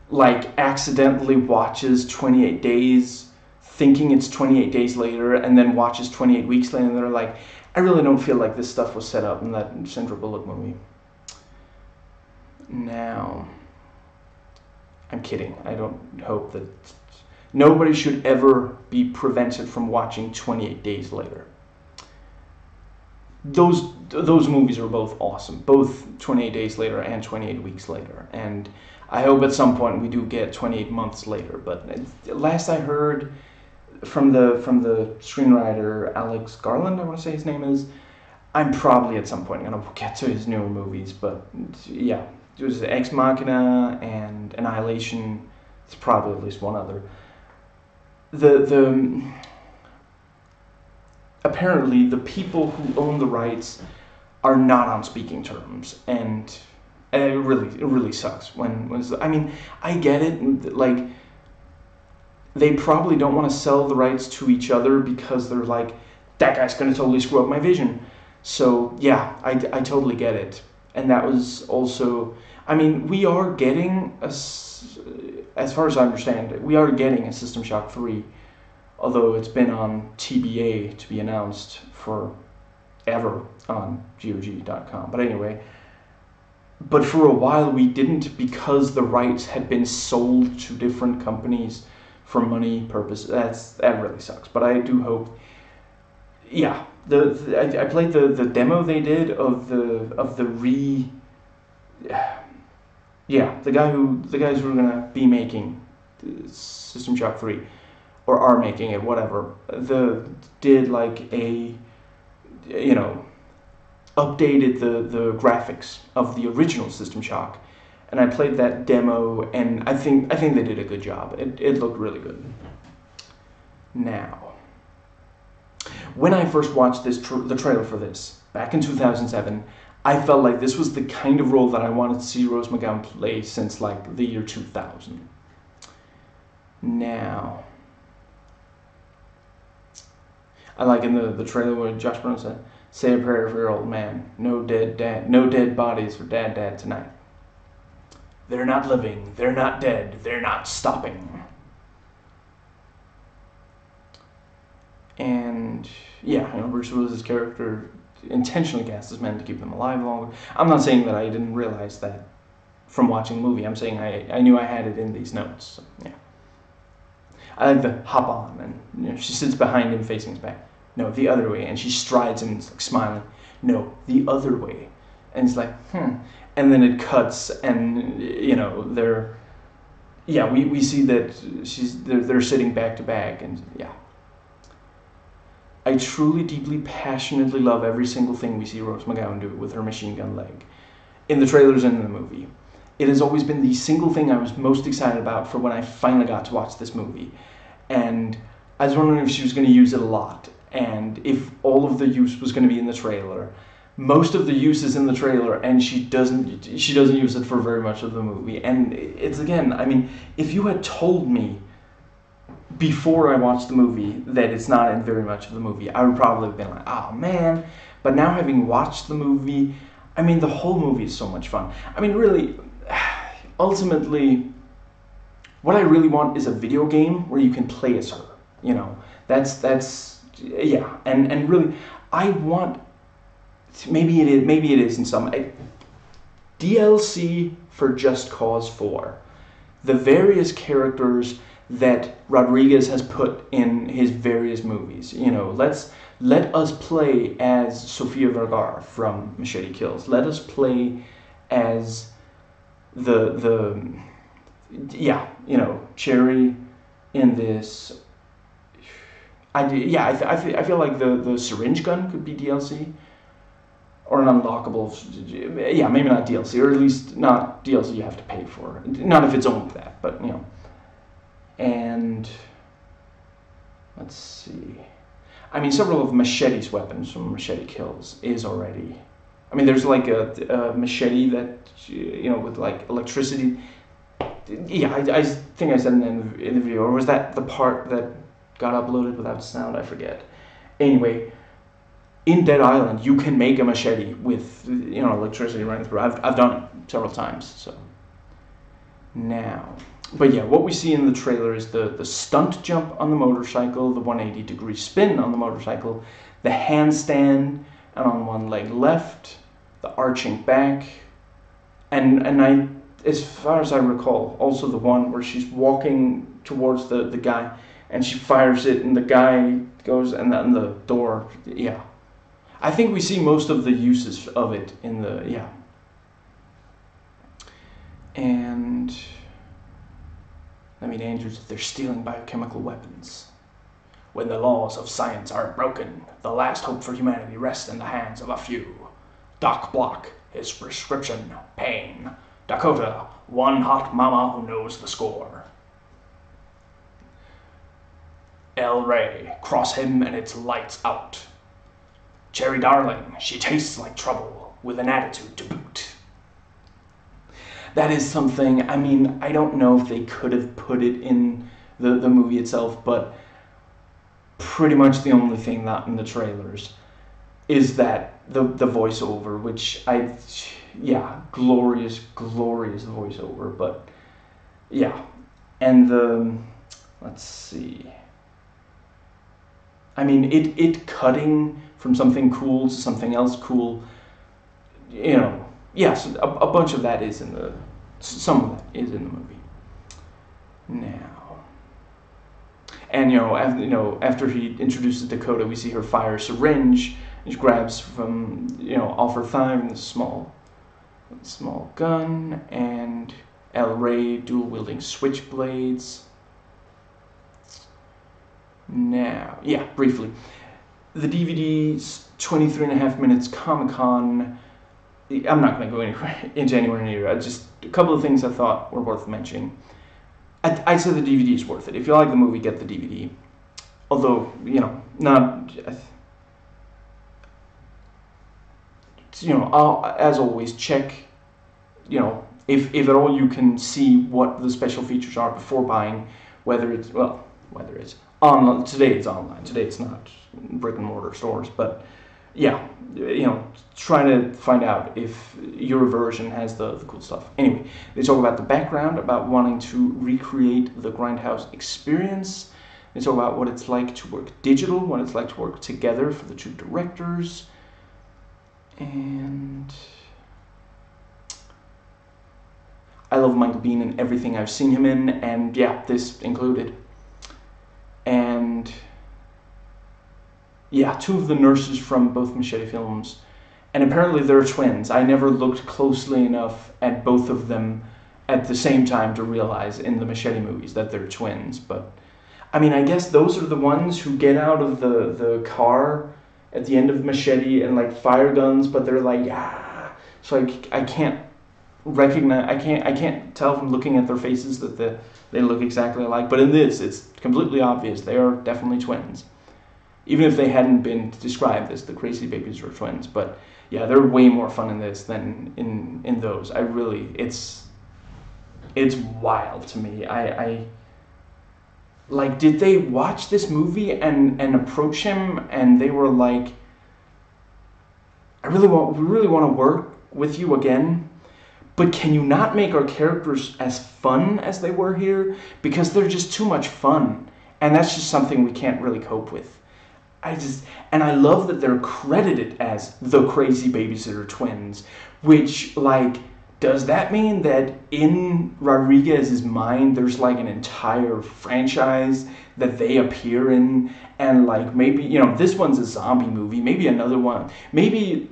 like, accidentally watches 28 Days thinking it's 28 Days Later, and then watches 28 Weeks Later, and they're like, I really don't feel like this stuff was set up in that Sandra Bullock movie. Now, I'm kidding. I don't hope that nobody should ever be prevented from watching 28 Days Later. Those movies are both awesome, both 28 Days Later and 28 Weeks Later, and I hope at some point we do get 28 Months Later. But last I heard from the screenwriter Alex Garland, I want to say his name is, I'm probably at some point going to get to his newer movies. But yeah, it was Ex Machina and Annihilation. It's probably at least one other. Apparently the people who own the rights are not on speaking terms, and it really sucks I mean, I get it, like, they probably don't want to sell the rights to each other because they're like, that guy's going to totally screw up my vision. So yeah, I totally get it. And that was also, I mean, we are getting as far as I understand it, we are getting a System Shock 3, although it's been on TBA, to be announced, forever on GOG.com. But anyway, but for a while we didn't, because the rights had been sold to different companies for money purposes. That really sucks. But I do hope, yeah, I played the demo they did of the guys who are gonna be making System Shock 3, or are making it, whatever. Did like a, updated the graphics of the original System Shock, and I played that demo, and I think they did a good job. It looked really good. Now, when I first watched the trailer for this back in 2007, I felt like this was the kind of role that I wanted to see Rose McGowan play since like the year 2000. Now, I like in the trailer where Josh Brolin said, "Say a prayer for your old man. No dead bodies for Dad tonight. They're not living. They're not dead. They're not stopping." And yeah, Bruce Willis's character intentionally cast as men to keep them alive longer. I'm not saying that I didn't realize that from watching the movie. I'm saying I knew I had it in these notes. So, yeah. I like the hop on, and she sits behind him facing his back. No, the other way. And she strides him and is like smiling. No, the other way. And he's like, And then it cuts, and they're, yeah, we see that they're sitting back to back, and yeah. I truly, deeply, passionately love every single thing we see Rose McGowan do with her machine gun leg, in the trailers and in the movie. it has always been the single thing I was most excited about for when I finally got to watch this movie. And I was wondering if she was going to use it a lot, and if all of the use was going to be in the trailer. Most of the use is in the trailer, and she doesn't use it for very much of the movie. And it's, again, I mean, if you had told me before I watched the movie that it's not in very much of the movie, I would probably have been like, oh man. But now, having watched the movie, I mean, the whole movie is so much fun. I mean, really, ultimately, what I really want is a video game where you can play as her. You know, that's yeah. And really, I want, maybe it is in some DLC for Just Cause 4. The various characters that Rodriguez has put in his various movies. You know, let us play as Sofia Vergara from Machete Kills. Let us play as Cherry in this. I feel like the syringe gun could be DLC. Or an unlockable, yeah, maybe not DLC, or at least not DLC you have to pay for. Not if it's only that, but, you know. And, let's see. I mean, several of Machete's weapons from Machete Kills is already... I mean, there's like a machete that, you know, with like electricity. Yeah, I think I said in the video, or was that the part that got uploaded without sound? I forget. Anyway, in Dead Island, you can make a machete with, you know, electricity running through. I've done it several times. So now, but yeah, what we see in the trailer is the stunt jump on the motorcycle, the 180-degree spin on the motorcycle, the handstand, and on one leg left, the arching back, and I, as far as I recall, also the one where she's walking towards the guy, and she fires it, and the guy goes, and the door, yeah. I think we see most of the uses of it in the, yeah. And, I mean, Andrews, they're stealing biochemical weapons. When the laws of science are broken, the last hope for humanity rests in the hands of a few. Doc Block, his prescription, pain. Dakota, one hot mama who knows the score. El Rey, cross him and it's lights out. Cherry Darling, she tastes like trouble, with an attitude to boot. That is something, I mean, I don't know if they could have put it in the movie itself, but pretty much the only thing not in the trailers is that the voiceover, which glorious voiceover, but yeah. And let's see. I mean, it cutting from something cool to something else cool, you know, yes, a bunch of that is in the, some of that is in the movie. Now, and after he introduces Dakota, we see her fire a syringe, and she grabs from, off her thigh with a small gun, and El Rey dual-wielding switchblades. Now, yeah, briefly. The DVD's 23.5 minutes Comic-Con. I'm not going to go anywhere near it. Just a couple of things I thought were worth mentioning. I'd say the DVD is worth it. If you like the movie, get the DVD. Although, not... as always, check, if at all you can see what the special features are before buying, whether it's online. Today it's online. Today it's not brick and mortar stores, but yeah, try to find out if your version has the cool stuff. Anyway, they talk about the background, about wanting to recreate the Grindhouse experience. They talk about what it's like to work digital, what it's like to work together for the two directors. And I love Michael Biehn in everything I've seen him in, and yeah, this included. And yeah, two of the nurses from both Machete films, and apparently they're twins. I never looked closely enough at both of them at the same time to realize in the Machete movies that they're twins. But I mean, I guess those are the ones who get out of the car at the end of Machete and like fire guns, but they're like, ah. So I can't recognize. I can't tell from looking at their faces that they look exactly alike. But in this, it's completely obvious they are definitely twins, even if they hadn't been described as the crazy babies or twins. But yeah, they're way more fun in this than in those. I really, it's wild to me. I like, did they watch this movie and approach him and they were like, we really want to work with you again, but can you not make our characters as fun as they were here? Because they're just too much fun, and that's just something we can't really cope with. And I love that they're credited as the crazy babysitter twins, which, like, does that mean that in Rodriguez's mind there's like an entire franchise that they appear in, and like maybe, you know, this one's a zombie movie, maybe another one, maybe,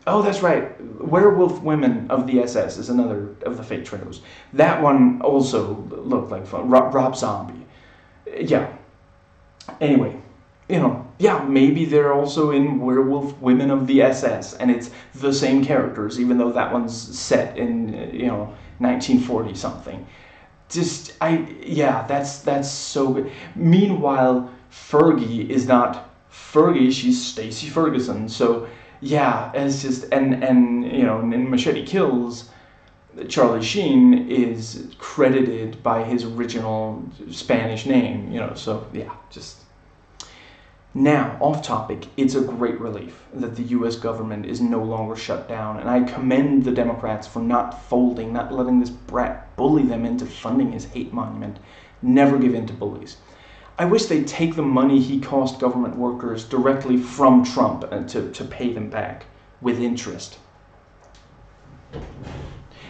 oh, that's right, Werewolf Women of the SS is another of the fake trios. That one also looked like fun. Rob Zombie. Yeah. Anyway, you know, yeah, maybe they're also in Werewolf Women of the SS, and it's the same characters, even though that one's set in, you know, 1940 something. Yeah, that's so good. Meanwhile, Fergie is not Fergie; she's Stacey Ferguson. So yeah, it's just, and you know, in Machete Kills, Charlie Sheen is credited by his original Spanish name. You know, so yeah, just. Now, off topic, it's a great relief that the US government is no longer shut down, and I commend the Democrats for not folding, not letting this brat bully them into funding his hate monument. Never give in to bullies. I wish they'd take the money he cost government workers directly from Trump to pay them back with interest.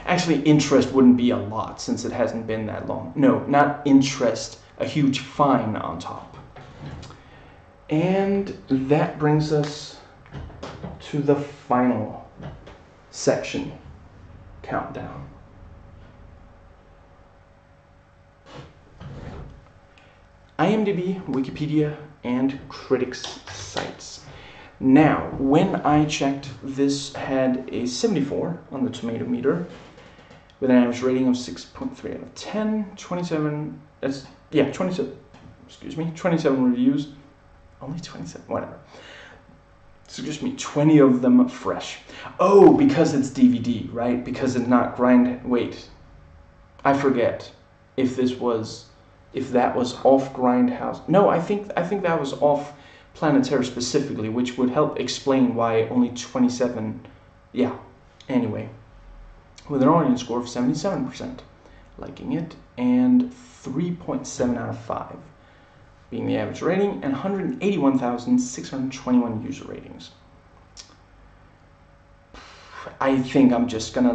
Actually, interest wouldn't be a lot since it hasn't been that long. No, not interest, a huge fine on top. And that brings us to the final section, countdown. IMDb, Wikipedia, and critics' sites. Now, when I checked, this had a 74 on the tomato meter, with an average rating of 6.3 out of 10, 27 reviews. Only 27, whatever. So just me, 20 of them fresh. Oh, because it's DVD, right? Because it's not wait. I forget if that was off Grindhouse. No, I think that was off Planetary specifically, which would help explain why only 27. Yeah. Anyway, with an audience score of 77%, liking it, and 3.7 out of 5. Being the average rating, and 181,621 user ratings. I think I'm just gonna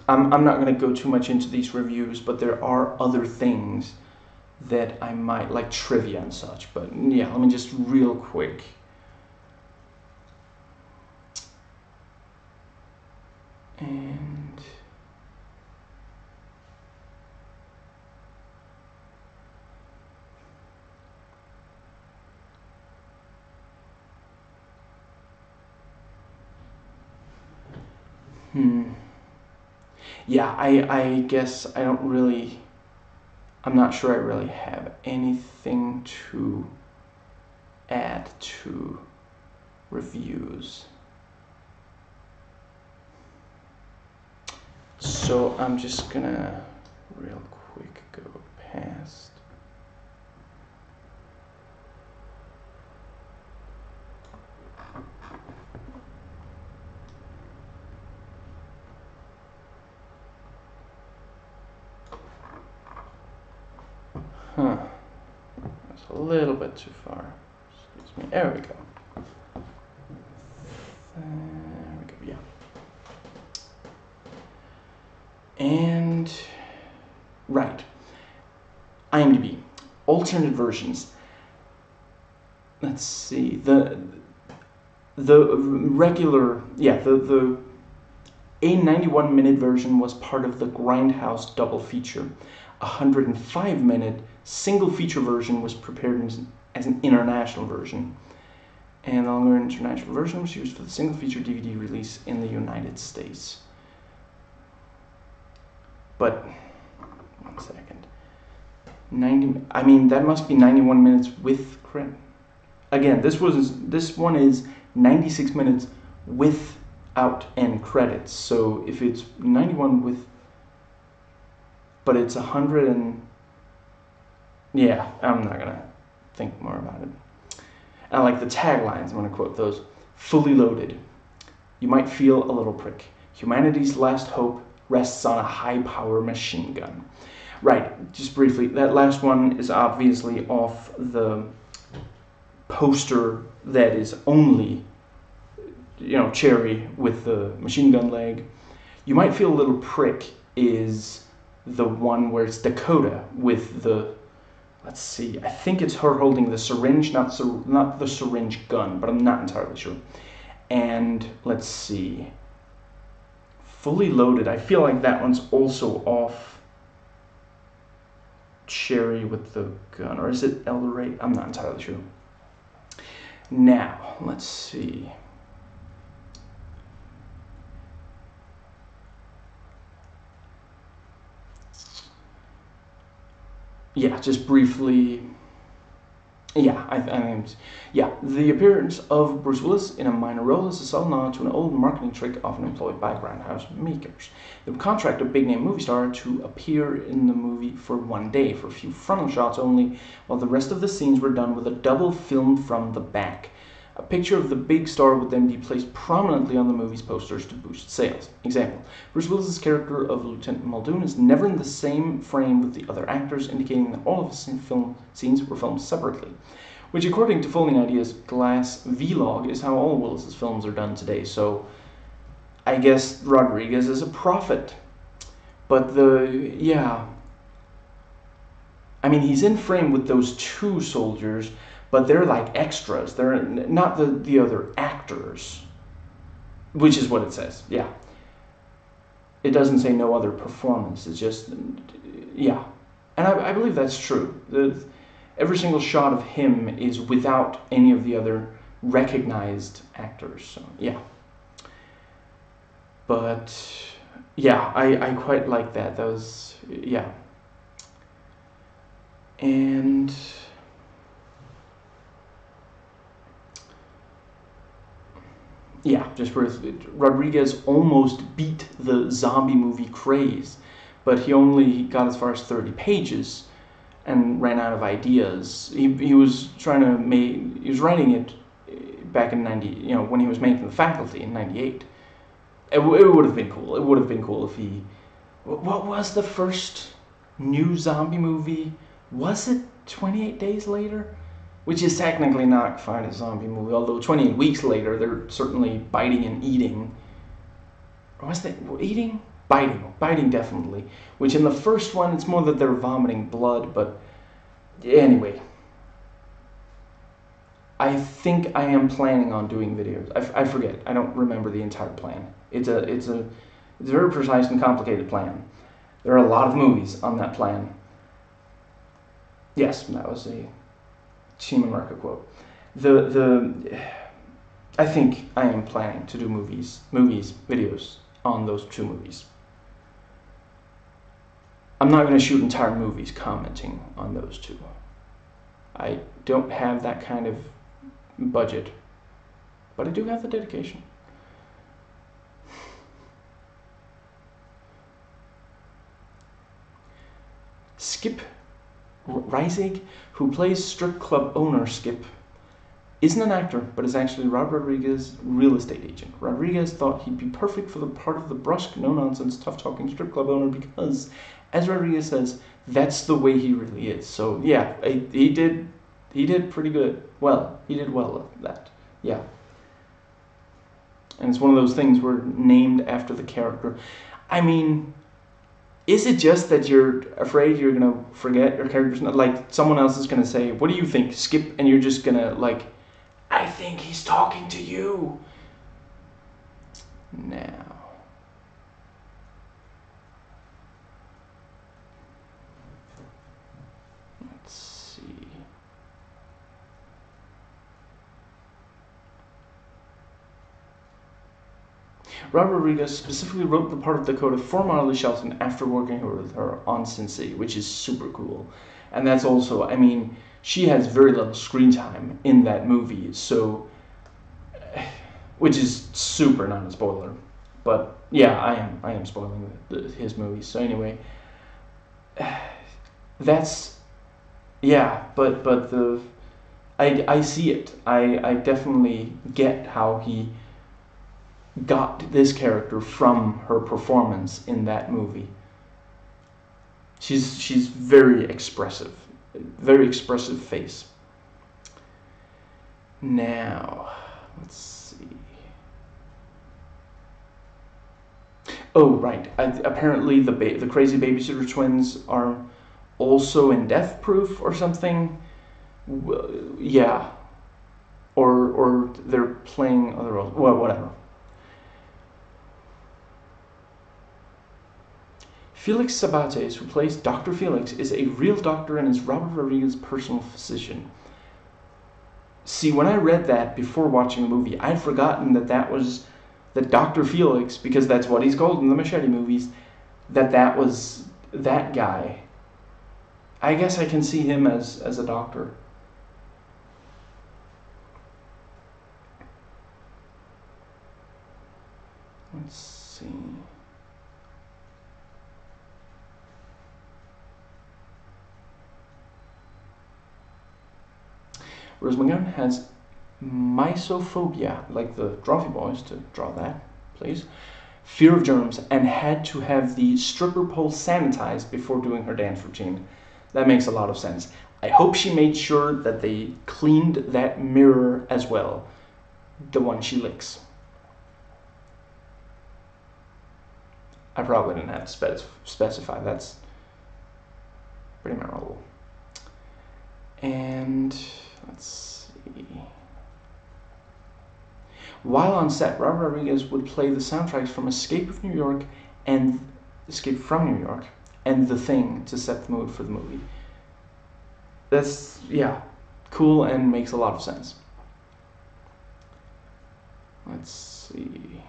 I'm not gonna go too much into these reviews, but there are other things that I might, like trivia and such, but yeah, let me just real quick. And yeah, I guess I'm not sure I really have anything to add to reviews. So I'm just gonna real quick go past. That's a little bit too far. Excuse me. There we go. Yeah. And right. IMDb. Alternate versions. Let's see. The regular, the a 91-minute version was part of the Grindhouse double feature. A 105-minute single feature version was prepared as an international version. and the longer international version was used for the single feature DVD release in the United States. But 1 second, 90. I mean, that must be 91 minutes with credit. Again, this one is 96 minutes without end credits. So if it's 91 with, but it's 100 and, yeah, I'm not gonna think more about it. And I like the taglines. I'm gonna quote those. Fully loaded. You might feel a little prick. Humanity's last hope rests on a high-power machine gun. Right, just briefly, that last one is obviously off the poster that is only, Cherry with the machine gun leg. You might feel a little prick is the one where it's Dakota with the, let's see, I think it's her holding the syringe, not the syringe gun, but I'm not entirely sure. And let's see, Fully Loaded, I feel like that one's also off Cherry with the gun, or is it El Rey? I'm not entirely sure. Now, let's see. Yeah, just briefly. Yeah, I mean, yeah, the appearance of Bruce Willis in a minor role is a subtle nod to an old marketing trick often employed by grindhouse makers. They would contract a big-name movie star to appear in the movie for one day, for a few frontal shots only, while the rest of the scenes were done with a double film from the back. A picture of the big star would then be placed prominently on the movie's posters to boost sales. Example, Bruce Willis's character of Lieutenant Muldoon is never in the same frame with the other actors, indicating that all of his film scenes were filmed separately. Which, according to Folding Ideas' Glass Vlog, is how all Willis's films are done today. So, I guess Rodriguez is a prophet. But I mean, he's in frame with those two soldiers, but they're like extras. They're not the other actors, which is what it says. Yeah. It doesn't say no other performance. It's just, yeah. And I believe that's true. Every single shot of him is without any of the other recognized actors. So, yeah. But, yeah, I quite like that. That was, yeah. And yeah, just Rodriguez almost beat the zombie movie craze, but he only got as far as 30 pages and ran out of ideas. He was trying to he was writing it back in 90, when he was making The Faculty in 98. It would have been cool. It would have been cool if he, what was the first new zombie movie? Was it 28 Days Later? Which is technically not quite a zombie movie, although 28 weeks later, they're certainly biting and eating. Or was that eating? Biting definitely. Which in the first one, it's more that they're vomiting blood, but anyway. I think I am planning on doing videos. I forget. I don't remember the entire plan. It's a very precise and complicated plan. There are a lot of movies on that plan. Yes, that was a Team America quote. I think I am planning to do videos on those two movies. I'm not going to shoot entire movies commenting on those two. I don't have that kind of budget, but I do have the dedication. Skip Reisig, who plays strip club owner Skip, isn't an actor, but is actually Rob Rodriguez's real estate agent. Rodriguez thought he'd be perfect for the part of the brusque, no-nonsense, tough-talking strip club owner because, as Rodriguez says, that's the way he really is. So yeah, he did pretty good. Well, he did well at that. Yeah. And it's one of those things where named after the character. I mean, is it just that you're afraid you're going to forget your character's not, like, someone else is going to say, what do you think, Skip? And you're just going to, like, I think he's talking to you. Now. Let's see. Robert Rodriguez specifically wrote the part of Dakota for Marley Shelton after working with her on Sin City, which is super cool. And that's also, I mean, she has very little screen time in that movie, so, which is super not a spoiler. But yeah, I am spoiling his movies. So anyway, that's, yeah, but I see it. I definitely get how he got this character from her performance in that movie. She's very expressive face. Now, let's see. Oh, right. Apparently, the crazy babysitter twins are also in Death Proof or something. Yeah. Or they're playing other roles. Well, whatever. Felix Sabates, who plays Dr. Felix, is a real doctor and is Robert Rodriguez's personal physician. See, when I read that before watching the movie, I'd forgotten that Dr. Felix, because that's what he's called in the Machete movies, that was that guy. I guess I can see him as a doctor. Let's see. Rose McGowan has mysophobia, like the Drawfee Boys, to draw that, please. Fear of germs, and had to have the stripper pole sanitized before doing her dance routine. That makes a lot of sense. I hope she made sure that they cleaned that mirror as well, the one she licks. I probably didn't have to specify. That's pretty memorable. And let's see. While on set, Robert Rodriguez would play the soundtracks from Escape from New York and The Thing to set the mood for the movie. That's, yeah, cool and makes a lot of sense. Let's see.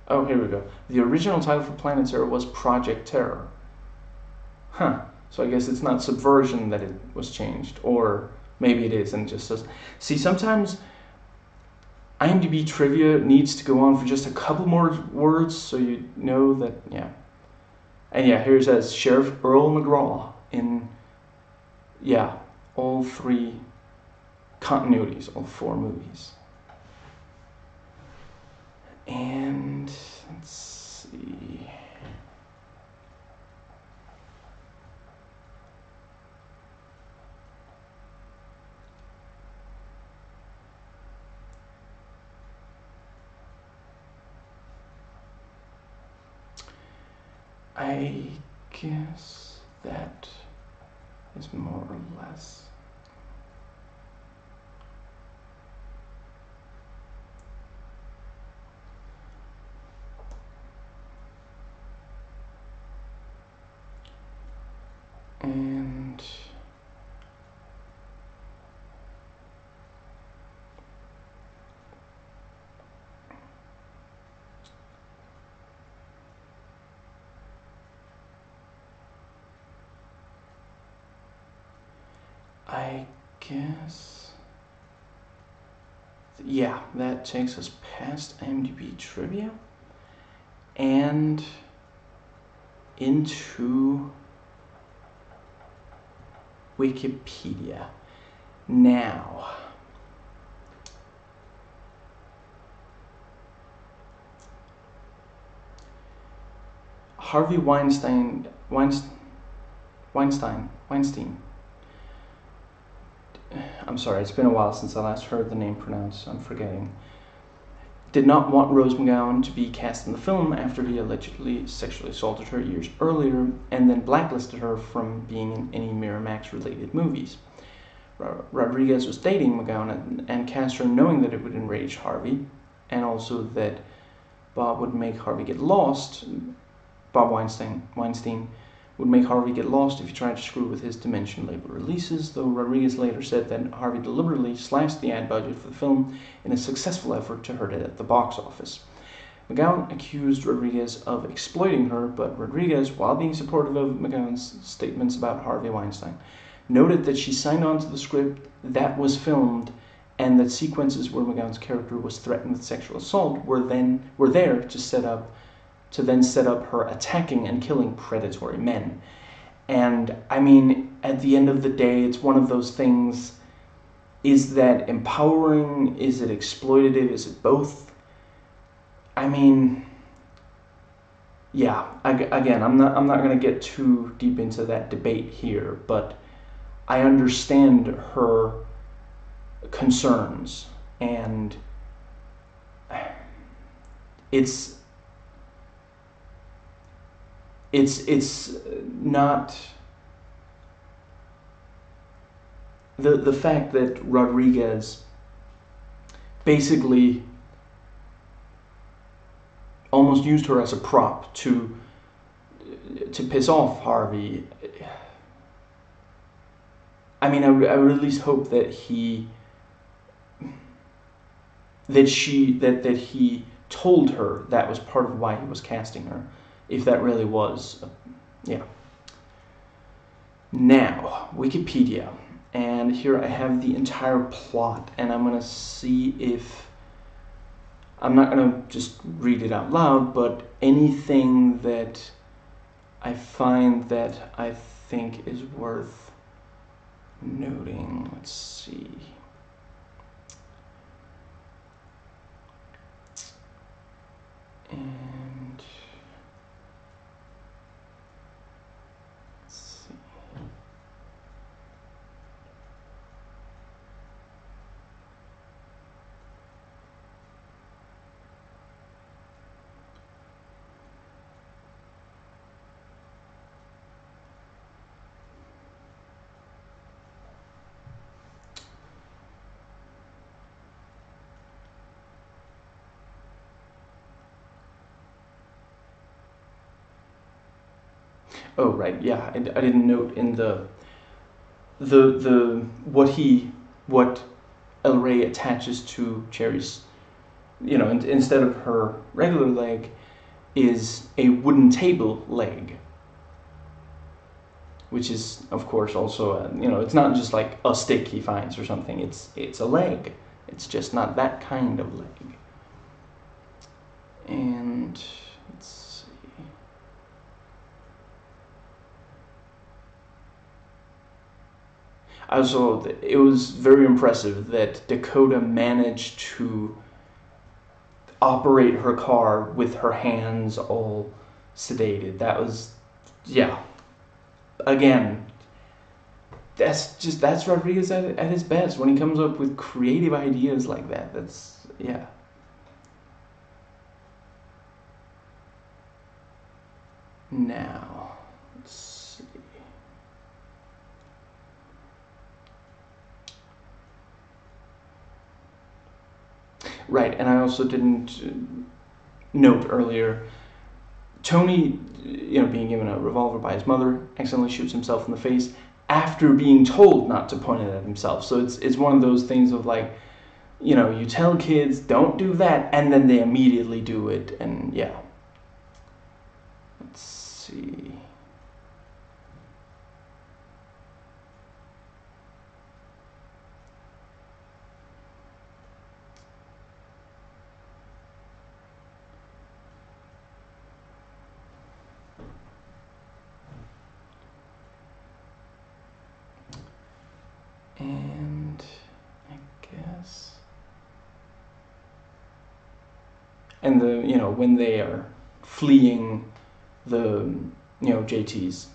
Oh, here we go. The original title for Planet Terror was Project Terror. Huh. So I guess it's not Subversion that it was changed. Or maybe it is and just says... See, sometimes IMDb trivia needs to go on for just a couple more words so you know that, yeah. And yeah, here it says Sheriff Earl McGraw in, yeah, all three continuities, all four movies. And let's see. I guess that is more or less. And I guess, yeah, that takes us past IMDb trivia and into Wikipedia. Now, Harvey Weinstein. I'm sorry, it's been a while since I last heard the name pronounced, I'm forgetting. Did not want Rose McGowan to be cast in the film after he allegedly sexually assaulted her years earlier, and then blacklisted her from being in any Miramax-related movies. Rodriguez was dating McGowan and cast her knowing that it would enrage Harvey, and also that Bob would make Harvey get lost. Bob Weinstein would make Harvey get lost if he tried to screw with his dimension label releases, though Rodriguez later said that Harvey deliberately slashed the ad budget for the film in a successful effort to hurt it at the box office. McGowan accused Rodriguez of exploiting her, but Rodriguez, while being supportive of McGowan's statements about Harvey Weinstein, noted that she signed on to the script that was filmed and that sequences where McGowan's character was threatened with sexual assault were there to then set up her attacking and killing predatory men. And I mean, at the end of the day, it's one of those things, is that empowering? Is it exploitative? Is it both? I mean, yeah, again, I'm not going to get too deep into that debate here, but I understand her concerns, and it's not the fact that Rodriguez basically almost used her as a prop to piss off Harvey. I mean, I would at least hope that he told her that was part of why he was casting her, if that really was, yeah. Now, Wikipedia, and here I have the entire plot, and I'm gonna see if, I'm not gonna just read it out loud, but anything that I find that I think is worth noting. Let's see. And let's see. Oh, right, yeah, I didn't note in the what El Rey attaches to Cherry's, you know, instead of her regular leg, is a wooden table leg, which is, of course, also you know, it's not just like a stick he finds or something. It's a leg. It's just not that kind of leg. And let's see. Also, it was very impressive that Dakota managed to operate her car with her hands all sedated. That was, yeah. Again, that's Rodriguez at his best when he comes up with creative ideas like that. That's, yeah. Now, let's see. Right, and I also didn't note earlier, Tony, you know, being given a revolver by his mother, accidentally shoots himself in the face after being told not to point it at himself. So it's one of those things of like, you know, you tell kids don't do that, and then they immediately do it, and yeah. Let's see. And I guess, and the, you know, when they are fleeing the, you know, JT's,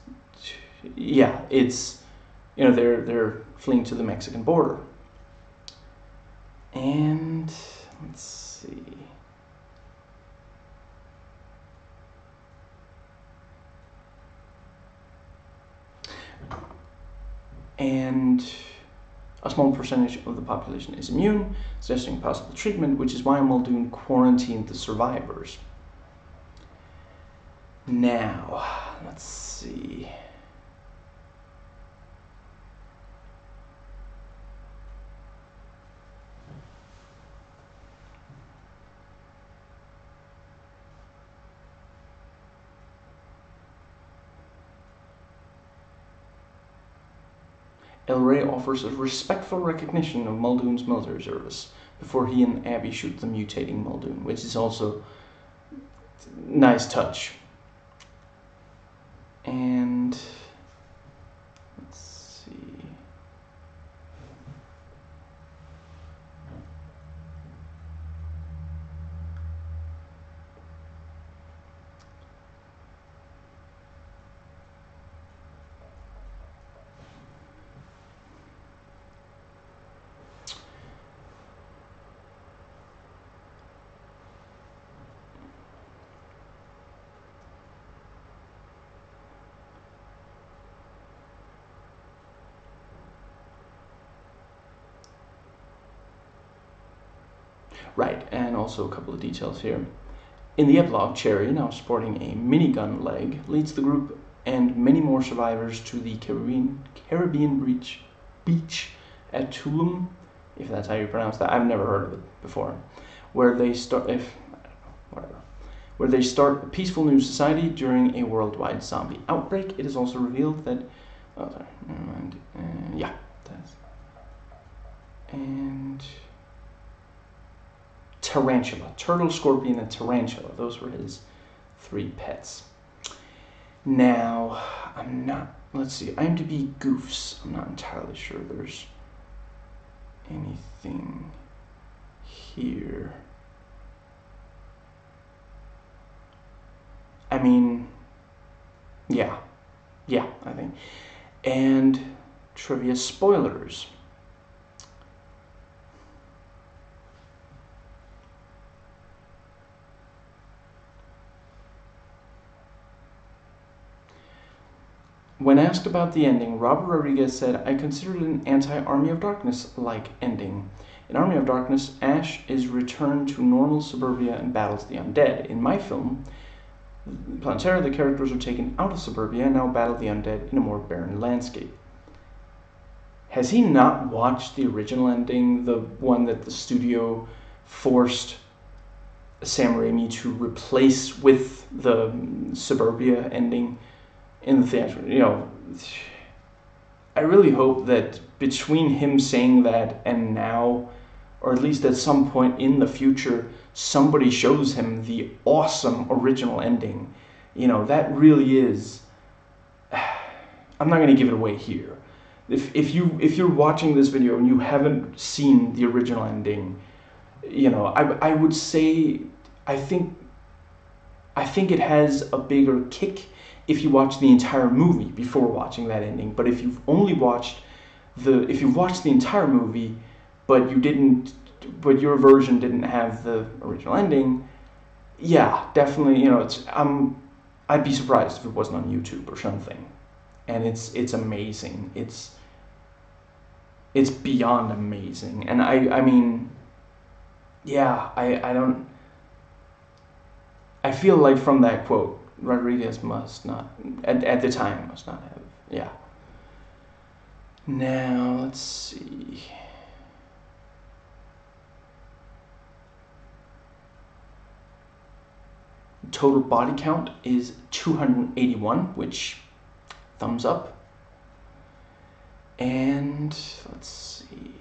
yeah, it's, you know, they're fleeing to the Mexican border. And let's see. And a small percentage of the population is immune, suggesting possible treatment, which is why Muldoon quarantined the survivors. Now, let's see. El Rey offers a respectful recognition of Muldoon's military service before he and Abby shoot the mutating Muldoon, which is also a nice touch. And let's see. Right, and also a couple of details here. In the epilogue, Cherry, now sporting a minigun leg, leads the group and many more survivors to the Caribbean beach at Tulum, if that's how you pronounce that. I've never heard of it before. Where they start a peaceful new society during a worldwide zombie outbreak. It is also revealed that never mind. Yeah, that's and tarantula, turtle, scorpion, and tarantula. Those were his 3 pets. Now, let's see, IMDb goofs. I'm not entirely sure there's anything here. I mean, yeah, I think. And trivia spoilers. When asked about the ending, Robert Rodriguez said, "I considered it an anti-Army of Darkness-like ending. In Army of Darkness, Ash is returned to normal suburbia and battles the undead. In my film, Plantera, the characters are taken out of suburbia and now battle the undead in a more barren landscape." Has he not watched the original ending, the one that the studio forced Sam Raimi to replace with the suburbia ending in the theatrical? I really hope that between him saying that and now, or at least at some point in the future, somebody shows him the awesome original ending. That really is. I'm not going to give it away here. If you're watching this video and you haven't seen the original ending, I would say I think it has a bigger kick if you watch the entire movie before watching that ending. But if you've watched the entire movie, but your version didn't have the original ending, yeah, definitely, I'd be surprised if it wasn't on YouTube or something. And it's amazing. It's beyond amazing. And I mean, yeah, I feel like from that quote, Rodriguez must not, at the time, must not have, yeah. Now, let's see. Total body count is 281, which, thumbs up. And, let's see.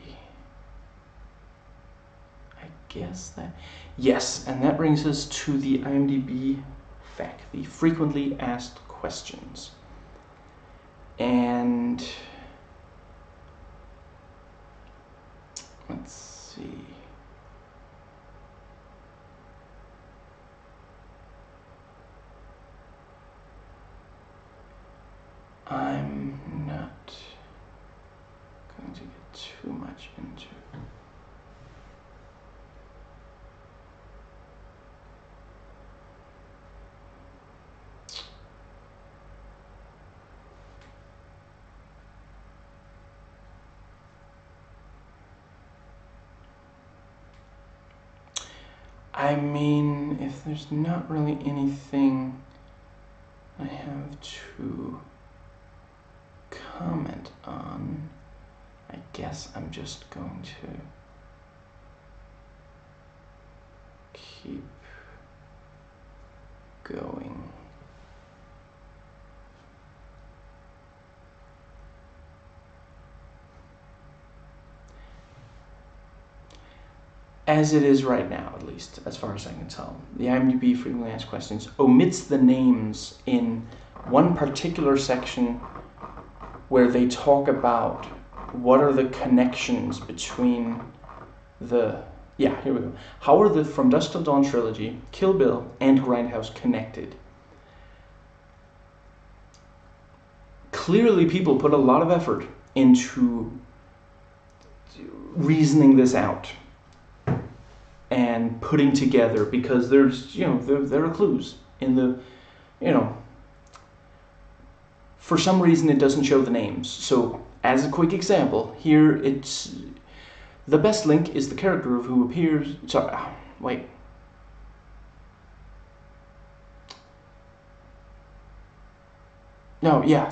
I guess that, yes, and that brings us to the IMDb fact, the frequently asked questions. And let's see. I'm not going to get too much into. I mean, if there's not really anything I have to comment on. I guess I'm just going to keep going. As it is right now, at least, as far as I can tell, the IMDb frequently asked questions omits the names in one particular section where they talk about what are the connections between the... Yeah, here we go. How are the From Dusk Till Dawn trilogy, Kill Bill, and Grindhouse connected? Clearly, people put a lot of effort into reasoning this out and putting together, because there's, there are clues in the, for some reason it doesn't show the names. So as a quick example, here it's, the best link is the character of who appears, sorry, wait. No, yeah,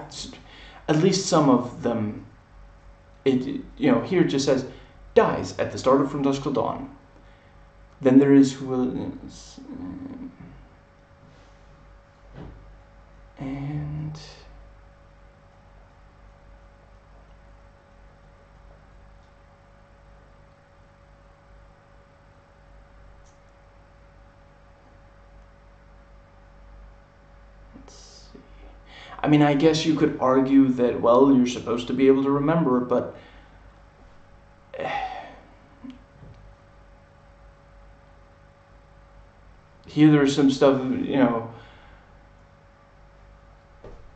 at least some of them, here it just says, dies at the start of From Dusk Till Dawn. Then there is who is, and let's see. I mean, I guess you could argue that, well, you're supposed to be able to remember, but here there's some stuff,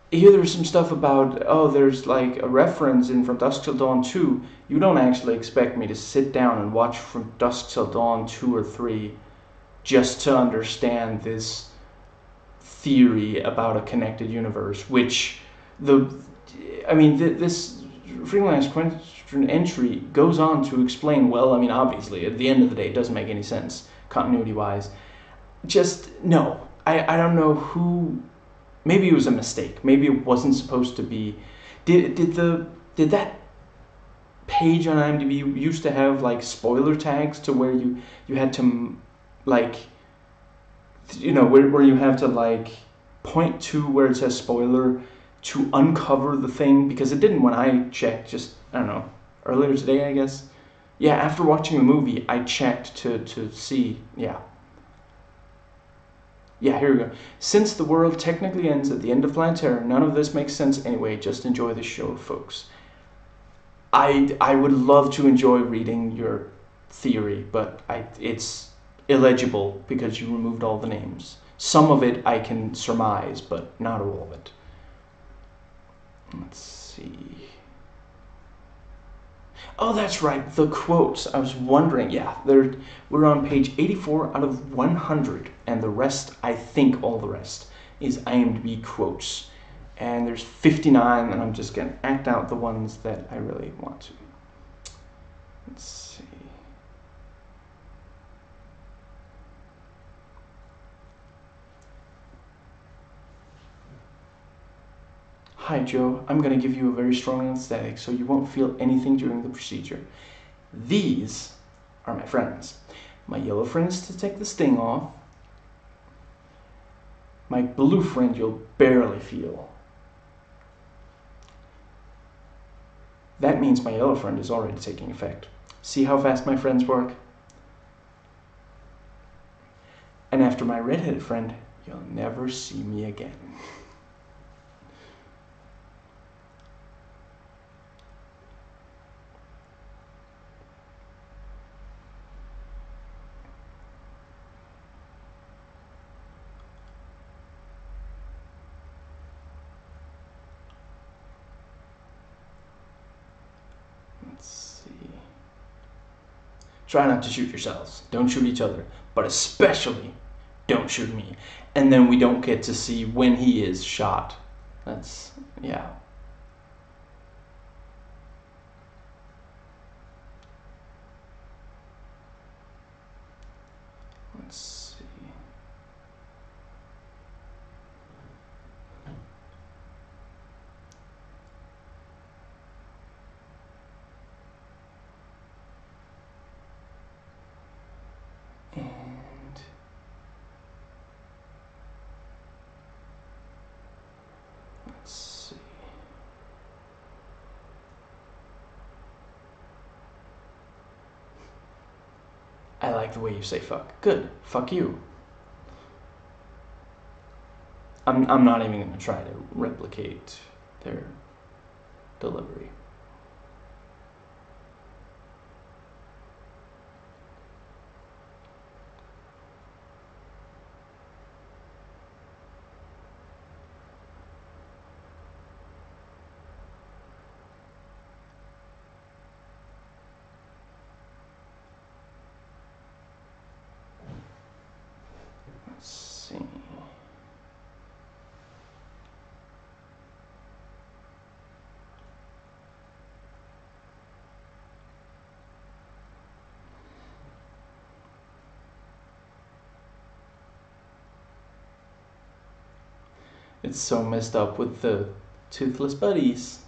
here there's some stuff about, oh, there's like a reference in From Dusk Till Dawn 2. You don't actually expect me to sit down and watch From Dusk Till Dawn 2 or 3 just to understand this theory about a connected universe, which this freelance question entry goes on to explain, well, I mean, obviously, at the end of the day, it doesn't make any sense, continuity-wise. Just, no. I don't know who... Maybe it was a mistake. Maybe it wasn't supposed to be... Did that page on IMDb used to have, like, spoiler tags to where you had to, like... where you have to, like, point to where it says spoiler to uncover the thing? Because it didn't when I checked, just, I don't know, earlier today, I guess. Yeah, after watching the movie, I checked to see, yeah. Yeah, here we go. Since the world technically ends at the end of Planet Terror, none of this makes sense anyway. Just enjoy the show, folks. I would love to enjoy reading your theory, but it's illegible because you removed all the names. Some of it I can surmise, but not all of it. Let's see. Oh, that's right, the quotes. I was wondering, yeah, we're on page 84 out of 100, and the rest, I think all the rest, is IMDb quotes. And there's 59, and I'm just going to act out the ones that I really want to. Let's see. Hi Joe, I'm going to give you a very strong anesthetic so you won't feel anything during the procedure. These are my friends. My yellow friend is to take the sting off. My blue friend you'll barely feel. That means my yellow friend is already taking effect. See how fast my friends work? And after my redheaded friend, you'll never see me again. Let's see. Try not to shoot yourselves. Don't shoot each other. But especially, don't shoot me. And then we don't get to see when he is shot. That's, yeah. Let's see. And let's see. I like the way you say fuck. Good. Fuck you. I'm not even going to try to replicate their delivery. Let's see. It's so messed up with the toothless buddies.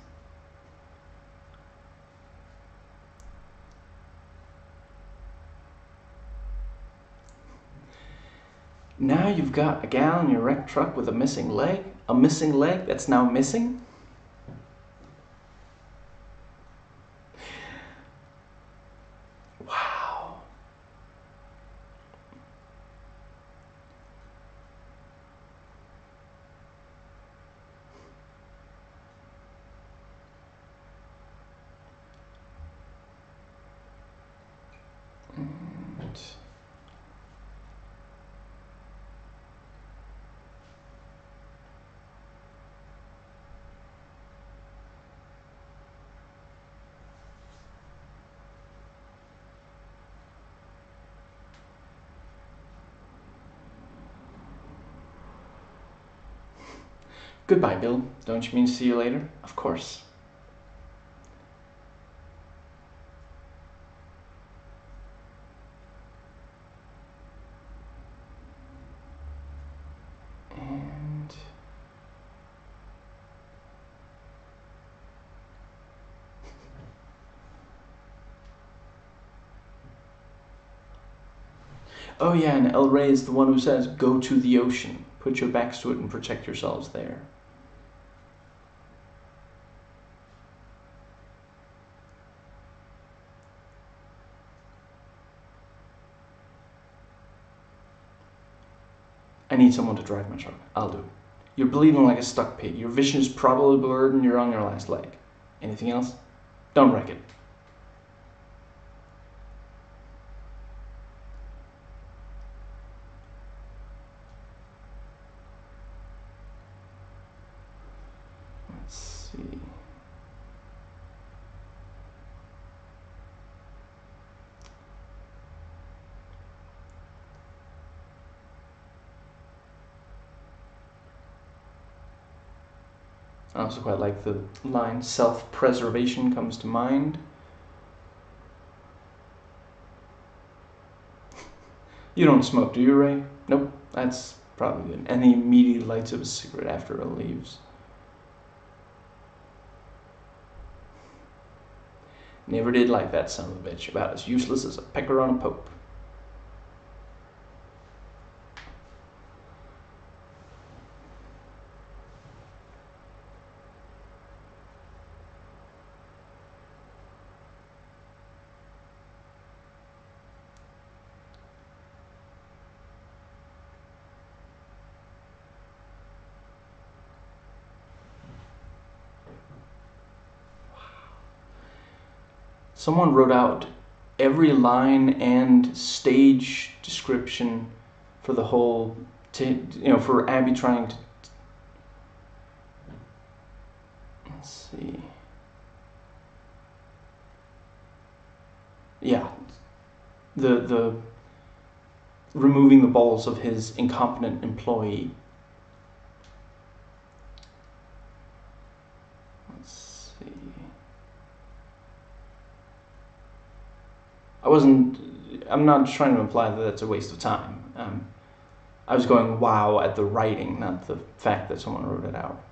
Now you've got a gal in your wrecked truck with a missing leg. A missing leg that's now missing? Wow. And goodbye, Bill. Don't you mean to see you later? Of course. And oh yeah, and El Rey is the one who says, go to the ocean. Put your backs to it and protect yourselves there. I need someone to drive my truck. I'll do it. You're bleeding like a stuck pig. Your vision is probably blurred and you're on your last leg. Anything else? Don't wreck it. Let's see. I also quite like the line, self-preservation comes to mind. You don't smoke, do you, Ray? Nope, that's probably good. And he immediately lights up a cigarette after it leaves. Never did like that son of a bitch. About as useless as a pecker on a pope. Someone wrote out every line and stage description for the whole, for Abby trying to. Let's see. Yeah, the removing the balls of his incompetent employee. Let's see. I'm not trying to imply that that's a waste of time. I was going wow at the writing, not the fact that someone wrote it out.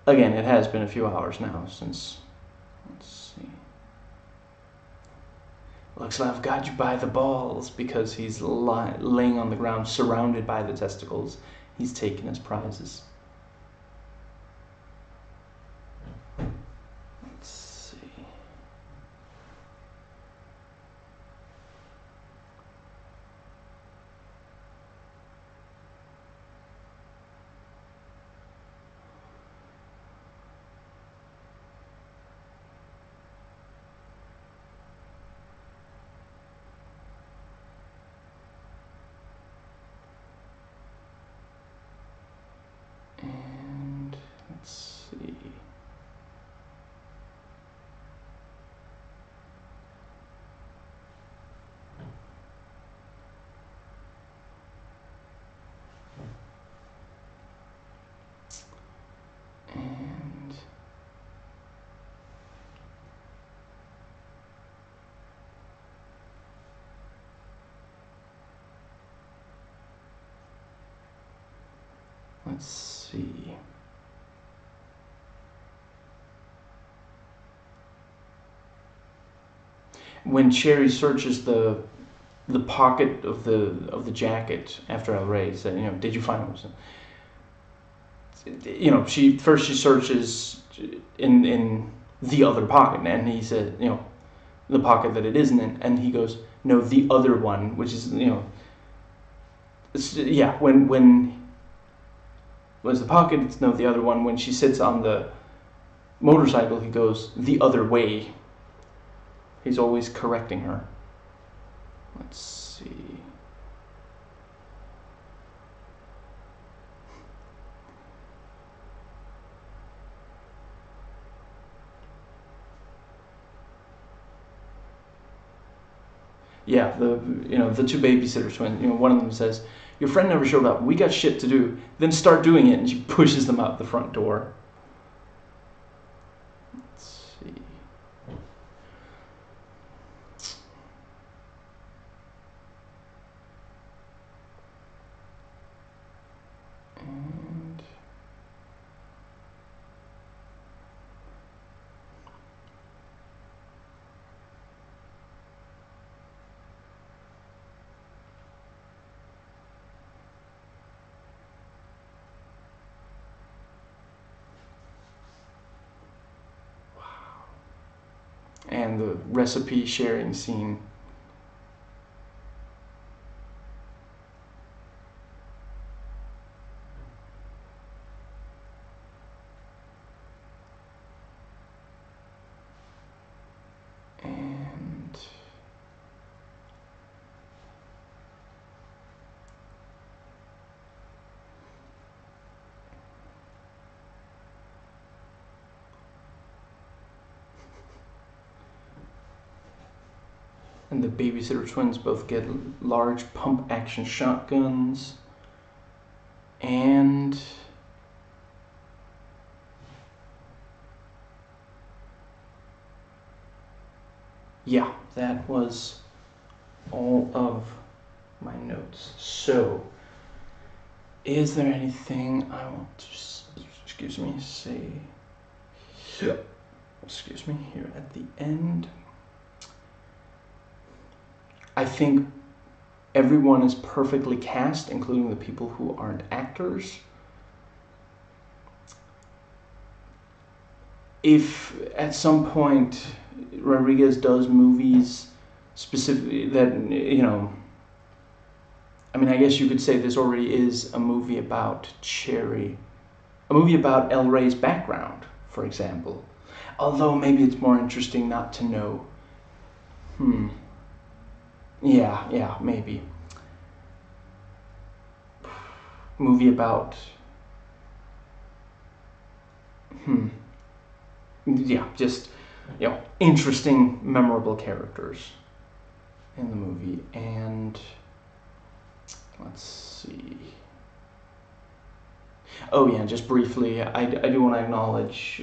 Again, it has been a few hours now since, let's see. looks like I've got you by the balls, because he's laying on the ground surrounded by the testicles. He's taking his prizes. Let's see. And let's see. And let's see. When Cherry searches the pocket of the jacket after El Rey said, did you find it? She searches in the other pocket, and he said, the pocket that it isn't in, and he goes, no, the other one, which is, when was the pocket, it's no, the other one. When she sits on the motorcycle, he goes, the other way. He's always correcting her. Let's see. Yeah, the two babysitter twins. One of them says, "Your friend never showed up. We got shit to do. Then start doing it." And she pushes them out the front door. Let's see. And and the recipe sharing scene. And and the babysitter twins both get large pump action shotguns. And yeah, that was all of my notes. So, is there anything I want to say? Excuse me, here at the end. I think everyone is perfectly cast, including the people who aren't actors. If at some point Rodriguez does movies specifically that, I guess you could say this already is a movie about Cherry, a movie about El Rey's background, for example. Although maybe it's more interesting not to know. Yeah, maybe. Movie about... Yeah, just, interesting, memorable characters in the movie. And let's see. Oh yeah, just briefly, I do want to acknowledge,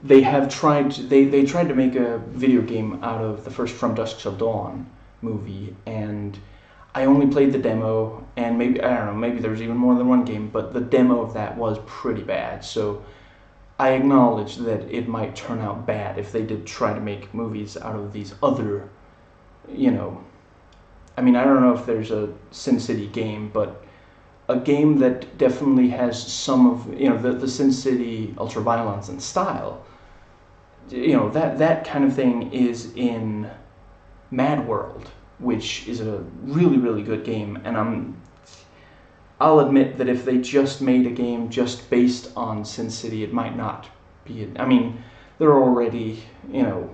they tried to make a video game out of the first From Dusk Till Dawn movie, and I only played the demo, and maybe, I don't know, maybe there's even more than one game, but the demo of that was pretty bad. So I acknowledge that it might turn out bad if they did try to make movies out of these other, you know, I mean, I don't know if there's a Sin City game, but a game that definitely has some of, you know, the Sin City ultraviolence and style, you know, that kind of thing is in Mad World, which is a really, really good game, and I'll admit that if they just made a game just based on Sin City, it might not be. I mean, they're already, you know,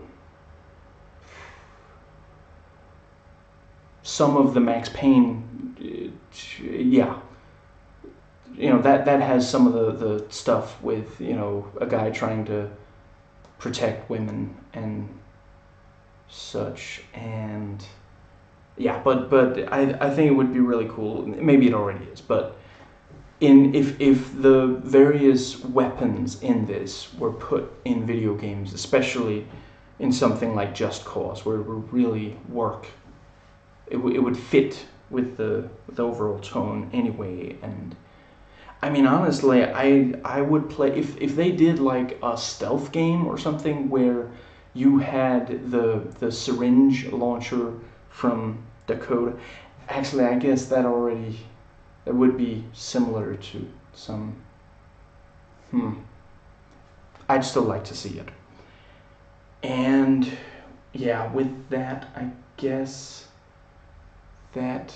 some of the Max Payne, yeah, you know, that has some of the stuff with, you know, a guy trying to protect women and such, and yeah, but I think it would be really cool. Maybe it already is, but if the various weapons in this were put in video games, especially in something like Just Cause, where it would really work, it would fit with the overall tone anyway. And I mean, honestly, I would play if they did like a stealth game or something where you had the syringe launcher from Dakota. Actually, I guess that would be similar to some. I'd still like to see it. And yeah, with that, I guess that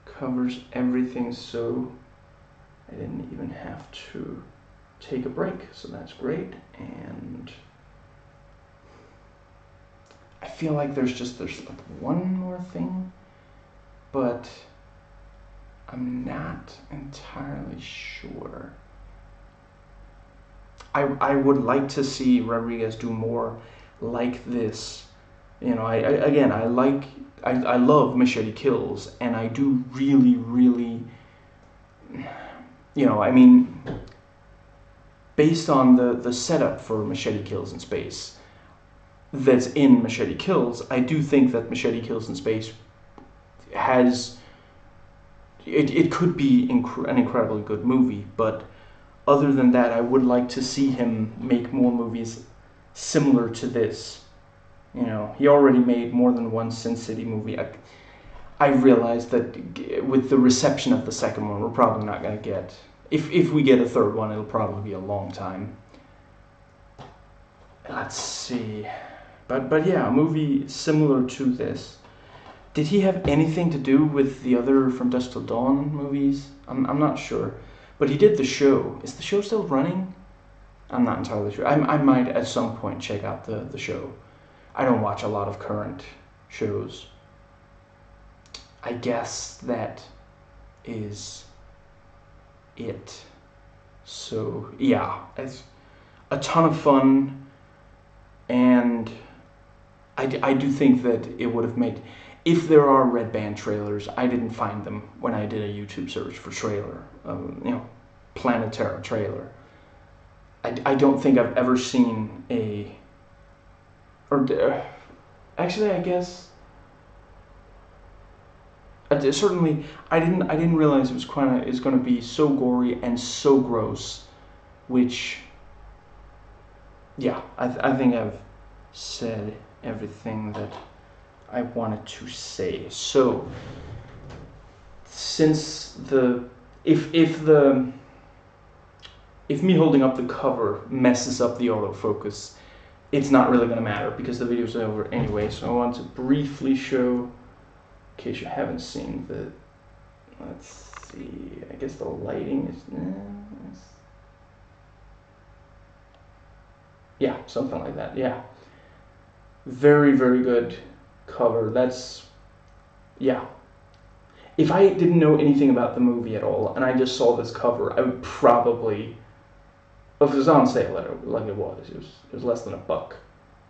covers everything. So I didn't even have to take a break, so that's great. And I feel like there's like one more thing, but I'm not entirely sure. I would like to see Rodriguez do more like this. You know, I love Machete Kills, and I do really, you know, I mean, based on the setup for Machete Kills in Space that's in Machete Kills, I do think that Machete Kills in Space has, it could be an incredibly good movie, but other than that, I would like to see him make more movies similar to this. You know, he already made more than one Sin City movie. I realized that with the reception of the second one, we're probably not going to get, if we get a third one, it'll probably be a long time. Let's see. But yeah, a movie similar to this. Did he have anything to do with the other From Dusk Till Dawn movies? I'm not sure. But he did The Show. Is The Show still running? I'm not entirely sure. I might at some point check out the show. I don't watch a lot of current shows. I guess that is it. So yeah, it's a ton of fun, and I do think that it would have made, if there are Red Band trailers, I didn't find them when I did a YouTube search for trailer, you know, Planetara trailer. I don't think I've ever seen a, or actually I guess, certainly I didn't realize it was going to be so gory and so gross, which, yeah, I think I've said everything that I wanted to say. So since if me holding up the cover messes up the autofocus, it's not really going to matter because the video's over anyway. So I want to briefly show, in case you haven't seen the, let's see, I guess the lighting is, yeah, something like that, yeah. Very, very good cover. That's, yeah. If I didn't know anything about the movie at all and I just saw this cover, I would probably, if it was on sale like it was less than $1,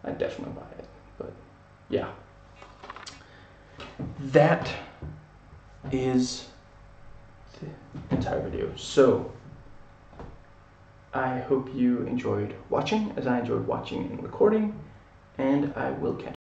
I'd definitely buy it. But yeah, that is the entire video. So I hope you enjoyed watching as I enjoyed watching and recording, and I will catch